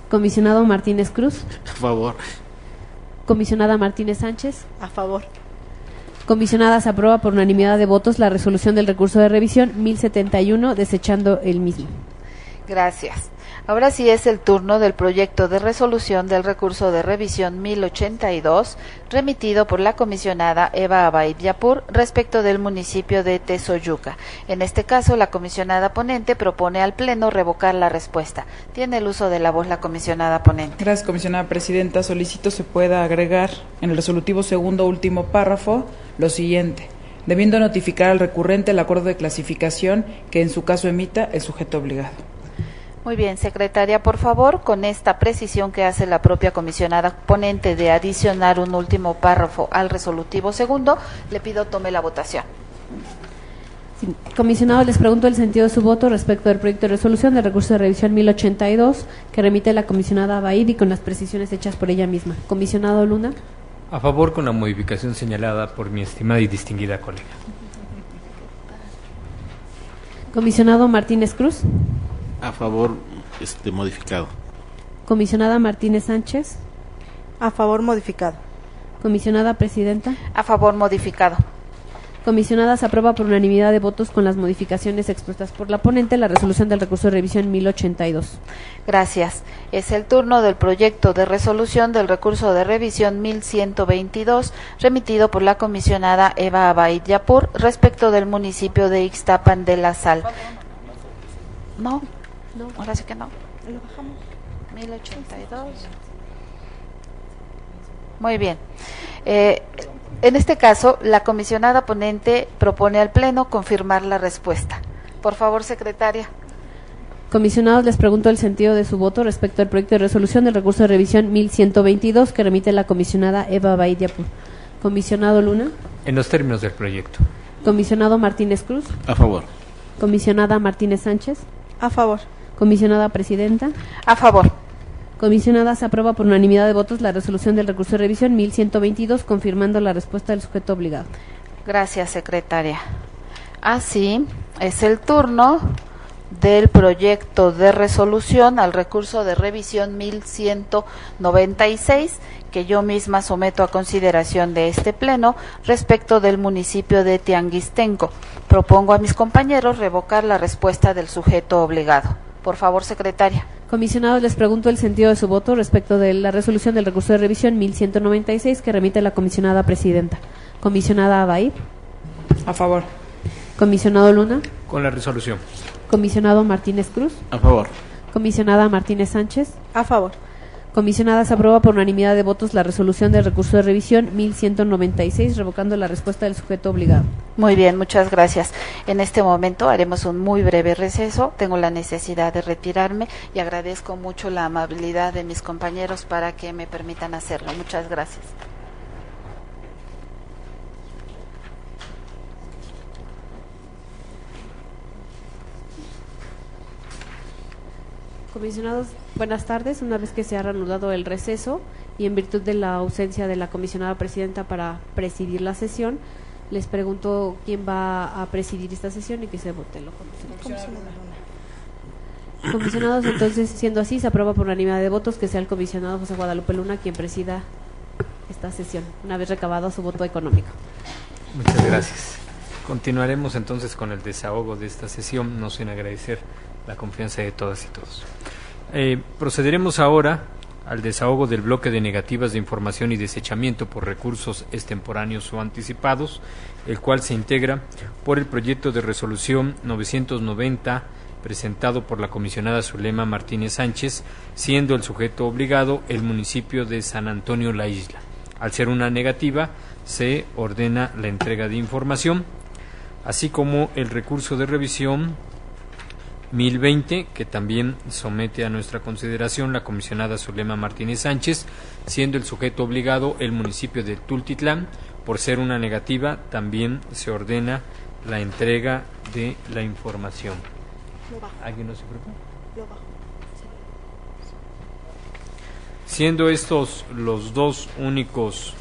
Comisionado Martínez Cruz. a favor. Comisionada Martínez Sánchez. A favor. Comisionada, se aprueba por unanimidad de votos la resolución del recurso de revisión 1071 desechando el mismo. Gracias. Ahora sí es el turno del proyecto de resolución del recurso de revisión 1082 remitido por la comisionada Eva Abaid Yapur respecto del municipio de Tezoyuca. En este caso, la comisionada ponente propone al Pleno revocar la respuesta. Tiene el uso de la voz la comisionada ponente. Gracias, comisionada presidenta. Solicito se pueda agregar en el resolutivo segundo último párrafo lo siguiente: debiendo notificar al recurrente el acuerdo de clasificación que en su caso emita el sujeto obligado. Muy bien, secretaria, por favor, con esta precisión que hace la propia comisionada ponente de adicionar un último párrafo al resolutivo segundo, le pido tome la votación. Sí. Comisionados, les pregunto el sentido de su voto respecto del proyecto de resolución del recurso de revisión 1082 que remite la comisionada Abaid y con las precisiones hechas por ella misma. Comisionado Luna. A favor con la modificación señalada por mi estimada y distinguida colega. Comisionado Martínez Cruz. A favor, modificado. Comisionada Martínez Sánchez. A favor, modificado. Comisionada Presidenta. A favor, modificado. Comisionada, se aprueba por unanimidad de votos con las modificaciones expuestas por la ponente la resolución del recurso de revisión 1082. Gracias. Es el turno del proyecto de resolución del recurso de revisión 1122 remitido por la comisionada Eva Abaid Yapur respecto del municipio de Ixtapan de la Sal. No, ahora sí que no. Lo bajamos. 1082. Muy bien. En este caso, la comisionada ponente propone al Pleno confirmar la respuesta. Por favor, secretaria. Comisionados, les pregunto el sentido de su voto respecto al proyecto de resolución del recurso de revisión 1122 que remite la comisionada Eva Abaid Yapur. Comisionado Luna. En los términos del proyecto. Comisionado Martínez Cruz. A favor. Comisionada Martínez Sánchez. A favor. Comisionada Presidenta. A favor. Comisionada, se aprueba por unanimidad de votos la resolución del recurso de revisión 1122 confirmando la respuesta del sujeto obligado. Gracias, secretaria. Así es el turno del proyecto de resolución al recurso de revisión 1196 que yo misma someto a consideración de este Pleno respecto del municipio de Tianguistenco. Propongo a mis compañeros revocar la respuesta del sujeto obligado. Por favor, secretaria. Comisionados, les pregunto el sentido de su voto respecto de la resolución del recurso de revisión 1196 que remite la comisionada presidenta. Comisionada Abaid. A favor. Comisionado Luna. Con la resolución. Comisionado Martínez Cruz. A favor. Comisionada Martínez Sánchez. A favor. Comisionada, se aprueba por unanimidad de votos la resolución del recurso de revisión 1196 revocando la respuesta del sujeto obligado. Muy bien, muchas gracias. En este momento haremos un muy breve receso. Tengo la necesidad de retirarme y agradezco mucho la amabilidad de mis compañeros para que me permitan hacerlo. Muchas gracias. Comisionados, buenas tardes. Una vez que se ha reanudado el receso y en virtud de la ausencia de la comisionada presidenta para presidir la sesión, les pregunto quién va a presidir esta sesión y que se vote lo conocido. Comisionados, entonces, siendo así, se aprueba por unanimidad de votos que sea el comisionado José Guadalupe Luna quien presida esta sesión, una vez recabado su voto económico. Muchas gracias. Continuaremos entonces con el desahogo de esta sesión, no sin agradecer la confianza de todas y todos. Procederemos ahora al desahogo del bloque de negativas de información y desechamiento por recursos extemporáneos o anticipados, el cual se integra por el proyecto de resolución 990 presentado por la comisionada Zulema Martínez Sánchez, siendo el sujeto obligado el municipio de San Antonio La Isla. Al ser una negativa, se ordena la entrega de información, así como el recurso de revisión 1020, que también somete a nuestra consideración la comisionada Zulema Martínez Sánchez, siendo el sujeto obligado el municipio de Tultitlán. Por ser una negativa, también se ordena la entrega de la información. ¿Alguien no se preocupa? Siendo estos los dos únicos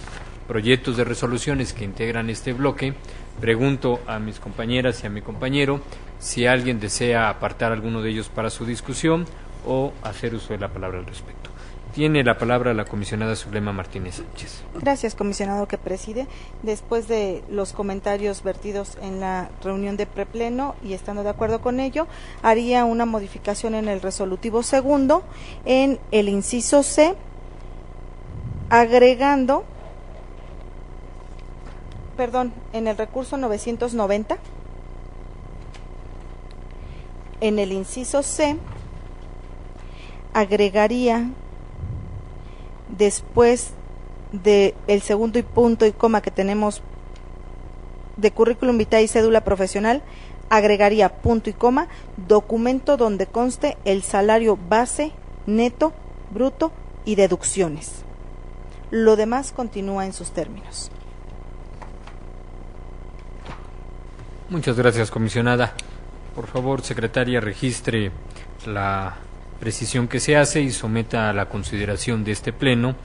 proyectos de resoluciones que integran este bloque, pregunto a mis compañeras y a mi compañero si alguien desea apartar alguno de ellos para su discusión o hacer uso de la palabra al respecto. Tiene la palabra la comisionada Zulema Martínez Sánchez. Gracias, comisionado que preside. Después de los comentarios vertidos en la reunión de prepleno y estando de acuerdo con ello, haría una modificación en el resolutivo segundo, en el inciso C, agregando, en el recurso 990, en el inciso C, agregaría después de el segundo y punto y coma que tenemos de currículum vitae y cédula profesional, agregaría punto y coma, documento donde conste el salario base, neto, bruto y deducciones. Lo demás continúa en sus términos. Muchas gracias, comisionada. Por favor, secretaria, registre la precisión que se hace y someta a la consideración de este pleno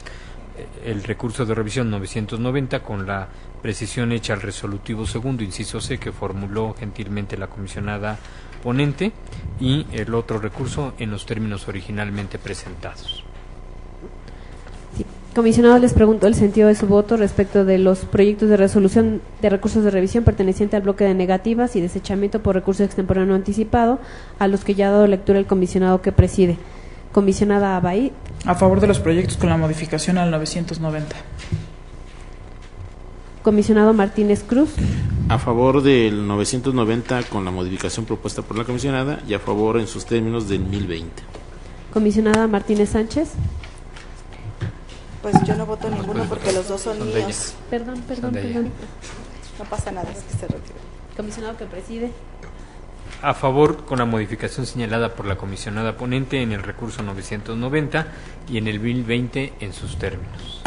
el recurso de revisión 990 con la precisión hecha al resolutivo segundo, inciso C, que formuló gentilmente la comisionada ponente, y el otro recurso en los términos originalmente presentados. Sí. Comisionados, les pregunto el sentido de su voto respecto de los proyectos de resolución de recursos de revisión perteneciente al bloque de negativas y desechamiento por recurso extemporáneo anticipado, a los que ya ha dado lectura el comisionado que preside. Comisionada Abaí. A favor de los proyectos con la modificación al 990. Comisionado Martínez Cruz. A favor del 990 con la modificación propuesta por la comisionada y a favor en sus términos del 1020. Comisionada Martínez Sánchez. Pues yo no voto ninguno porque los dos son míos. Perdón. No pasa nada, es que se retire. Comisionado que preside. A favor con la modificación señalada por la comisionada ponente en el recurso 990 y en el 1020 en sus términos.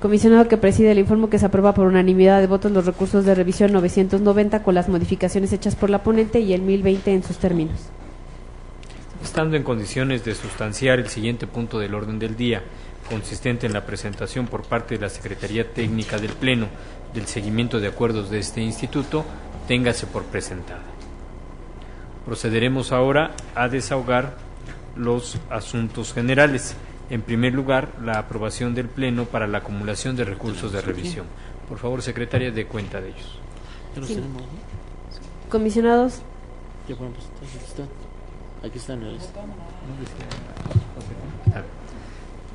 Comisionado que preside, le informo que se aprueba por unanimidad de votos los recursos de revisión 990 con las modificaciones hechas por la ponente y el 1020 en sus términos. Estando en condiciones de sustanciar el siguiente punto del orden del día, consistente en la presentación por parte de la Secretaría Técnica del Pleno del seguimiento de acuerdos de este instituto, téngase por presentada. Procederemos ahora a desahogar los asuntos generales. En primer lugar, la aprobación del Pleno para la acumulación de recursos de revisión. Por favor, secretaria, dé cuenta de ellos. Ya los Sí. tenemos, ¿no? Comisionados. Ya podemos presentar. Aquí están.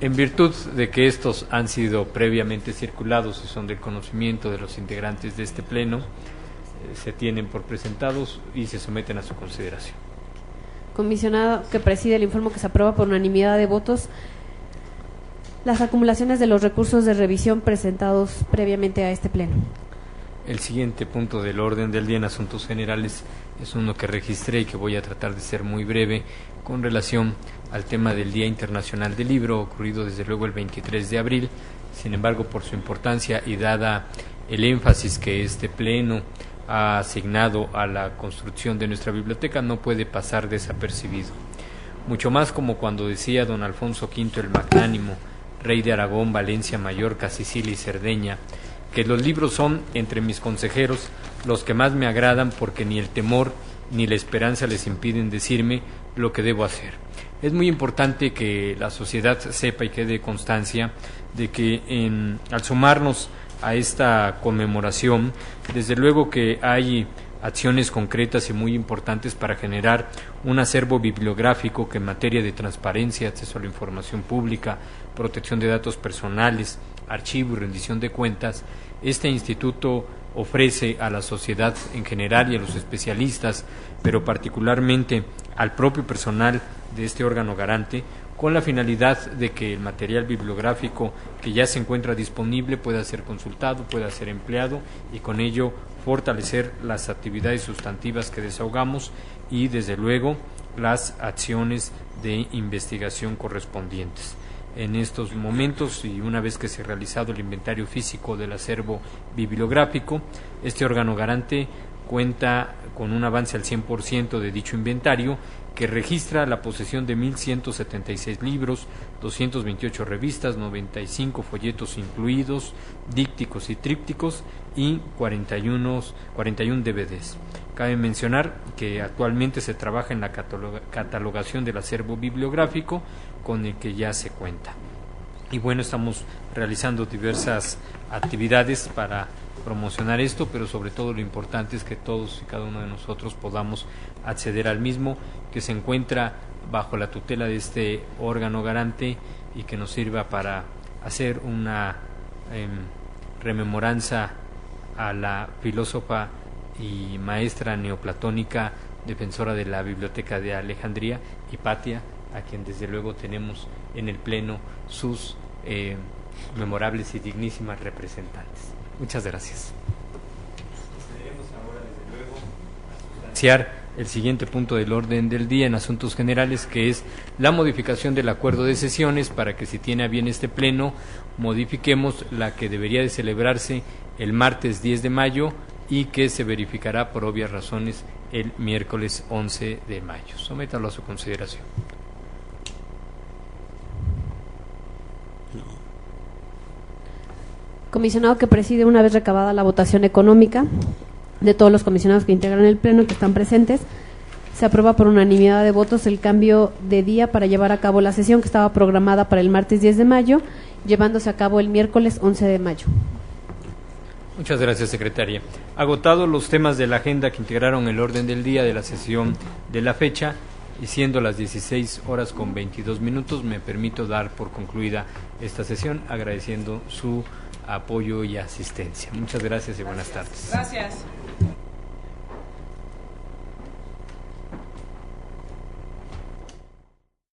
En virtud de que estos han sido previamente circulados y son del conocimiento de los integrantes de este Pleno, se tienen por presentados y se someten a su consideración. Comisionado que preside, le informo que se aprueba por unanimidad de votos las acumulaciones de los recursos de revisión presentados previamente a este Pleno. El siguiente punto del orden del día en asuntos generales es uno que registré y que voy a tratar de ser muy breve con relación al tema del Día Internacional del Libro, ocurrido desde luego el 23 de abril. Sin embargo, por su importancia y dada el énfasis que este Pleno ha asignado a la construcción de nuestra biblioteca, no puede pasar desapercibido. mucho más como cuando decía don Alfonso V el Magnánimo, rey de Aragón, Valencia, Mallorca, Sicilia y Cerdeña, que los libros son, entre mis consejeros, los que más me agradan porque ni el temor ni la esperanza les impiden decirme lo que debo hacer. Es muy importante que la sociedad sepa y quede constancia de que al sumarnos a esta conmemoración, desde luego que hay acciones concretas y muy importantes para generar un acervo bibliográfico que en materia de transparencia, acceso a la información pública, protección de datos personales, archivo y rendición de cuentas, este instituto ofrece a la sociedad en general y a los especialistas, pero particularmente al propio personal de este órgano garante, con la finalidad de que el material bibliográfico que ya se encuentra disponible pueda ser consultado, pueda ser empleado y con ello fortalecer las actividades sustantivas que desahogamos y, desde luego, las acciones de investigación correspondientes. En estos momentos, y una vez que se ha realizado el inventario físico del acervo bibliográfico, este órgano garante cuenta con un avance al 100% de dicho inventario, que registra la posesión de 1.176 libros, 228 revistas, 95 folletos incluidos, dípticos y trípticos y 41 DVDs. Cabe mencionar que actualmente se trabaja en la catalogación del acervo bibliográfico con el que ya se cuenta. Y bueno, estamos realizando diversas actividades para promocionar esto, pero sobre todo lo importante es que todos y cada uno de nosotros podamos acceder al mismo, que se encuentra bajo la tutela de este órgano garante y que nos sirva para hacer una rememoranza a la filósofa y maestra neoplatónica, defensora de la Biblioteca de Alejandría, Hipatia, a quien desde luego tenemos en el Pleno sus memorables y dignísimas representantes. Muchas gracias. Procederemos ahora, desde luego, a sustanciar el siguiente punto del orden del día en asuntos generales, que es la modificación del acuerdo de sesiones para que, si tiene a bien este pleno, modifiquemos la que debería de celebrarse el martes 10 de mayo y que se verificará por obvias razones el miércoles 11 de mayo. Sométalo a su consideración. Comisionado que preside, una vez recabada la votación económica de todos los comisionados que integran el Pleno y que están presentes, se aprueba por unanimidad de votos el cambio de día para llevar a cabo la sesión que estaba programada para el martes 10 de mayo, llevándose a cabo el miércoles 11 de mayo. Muchas gracias, secretaria. Agotados los temas de la agenda que integraron el orden del día de la sesión de la fecha, y siendo las 16:22, me permito dar por concluida esta sesión, agradeciendo su apoyo y asistencia. Muchas gracias y buenas tardes. Gracias.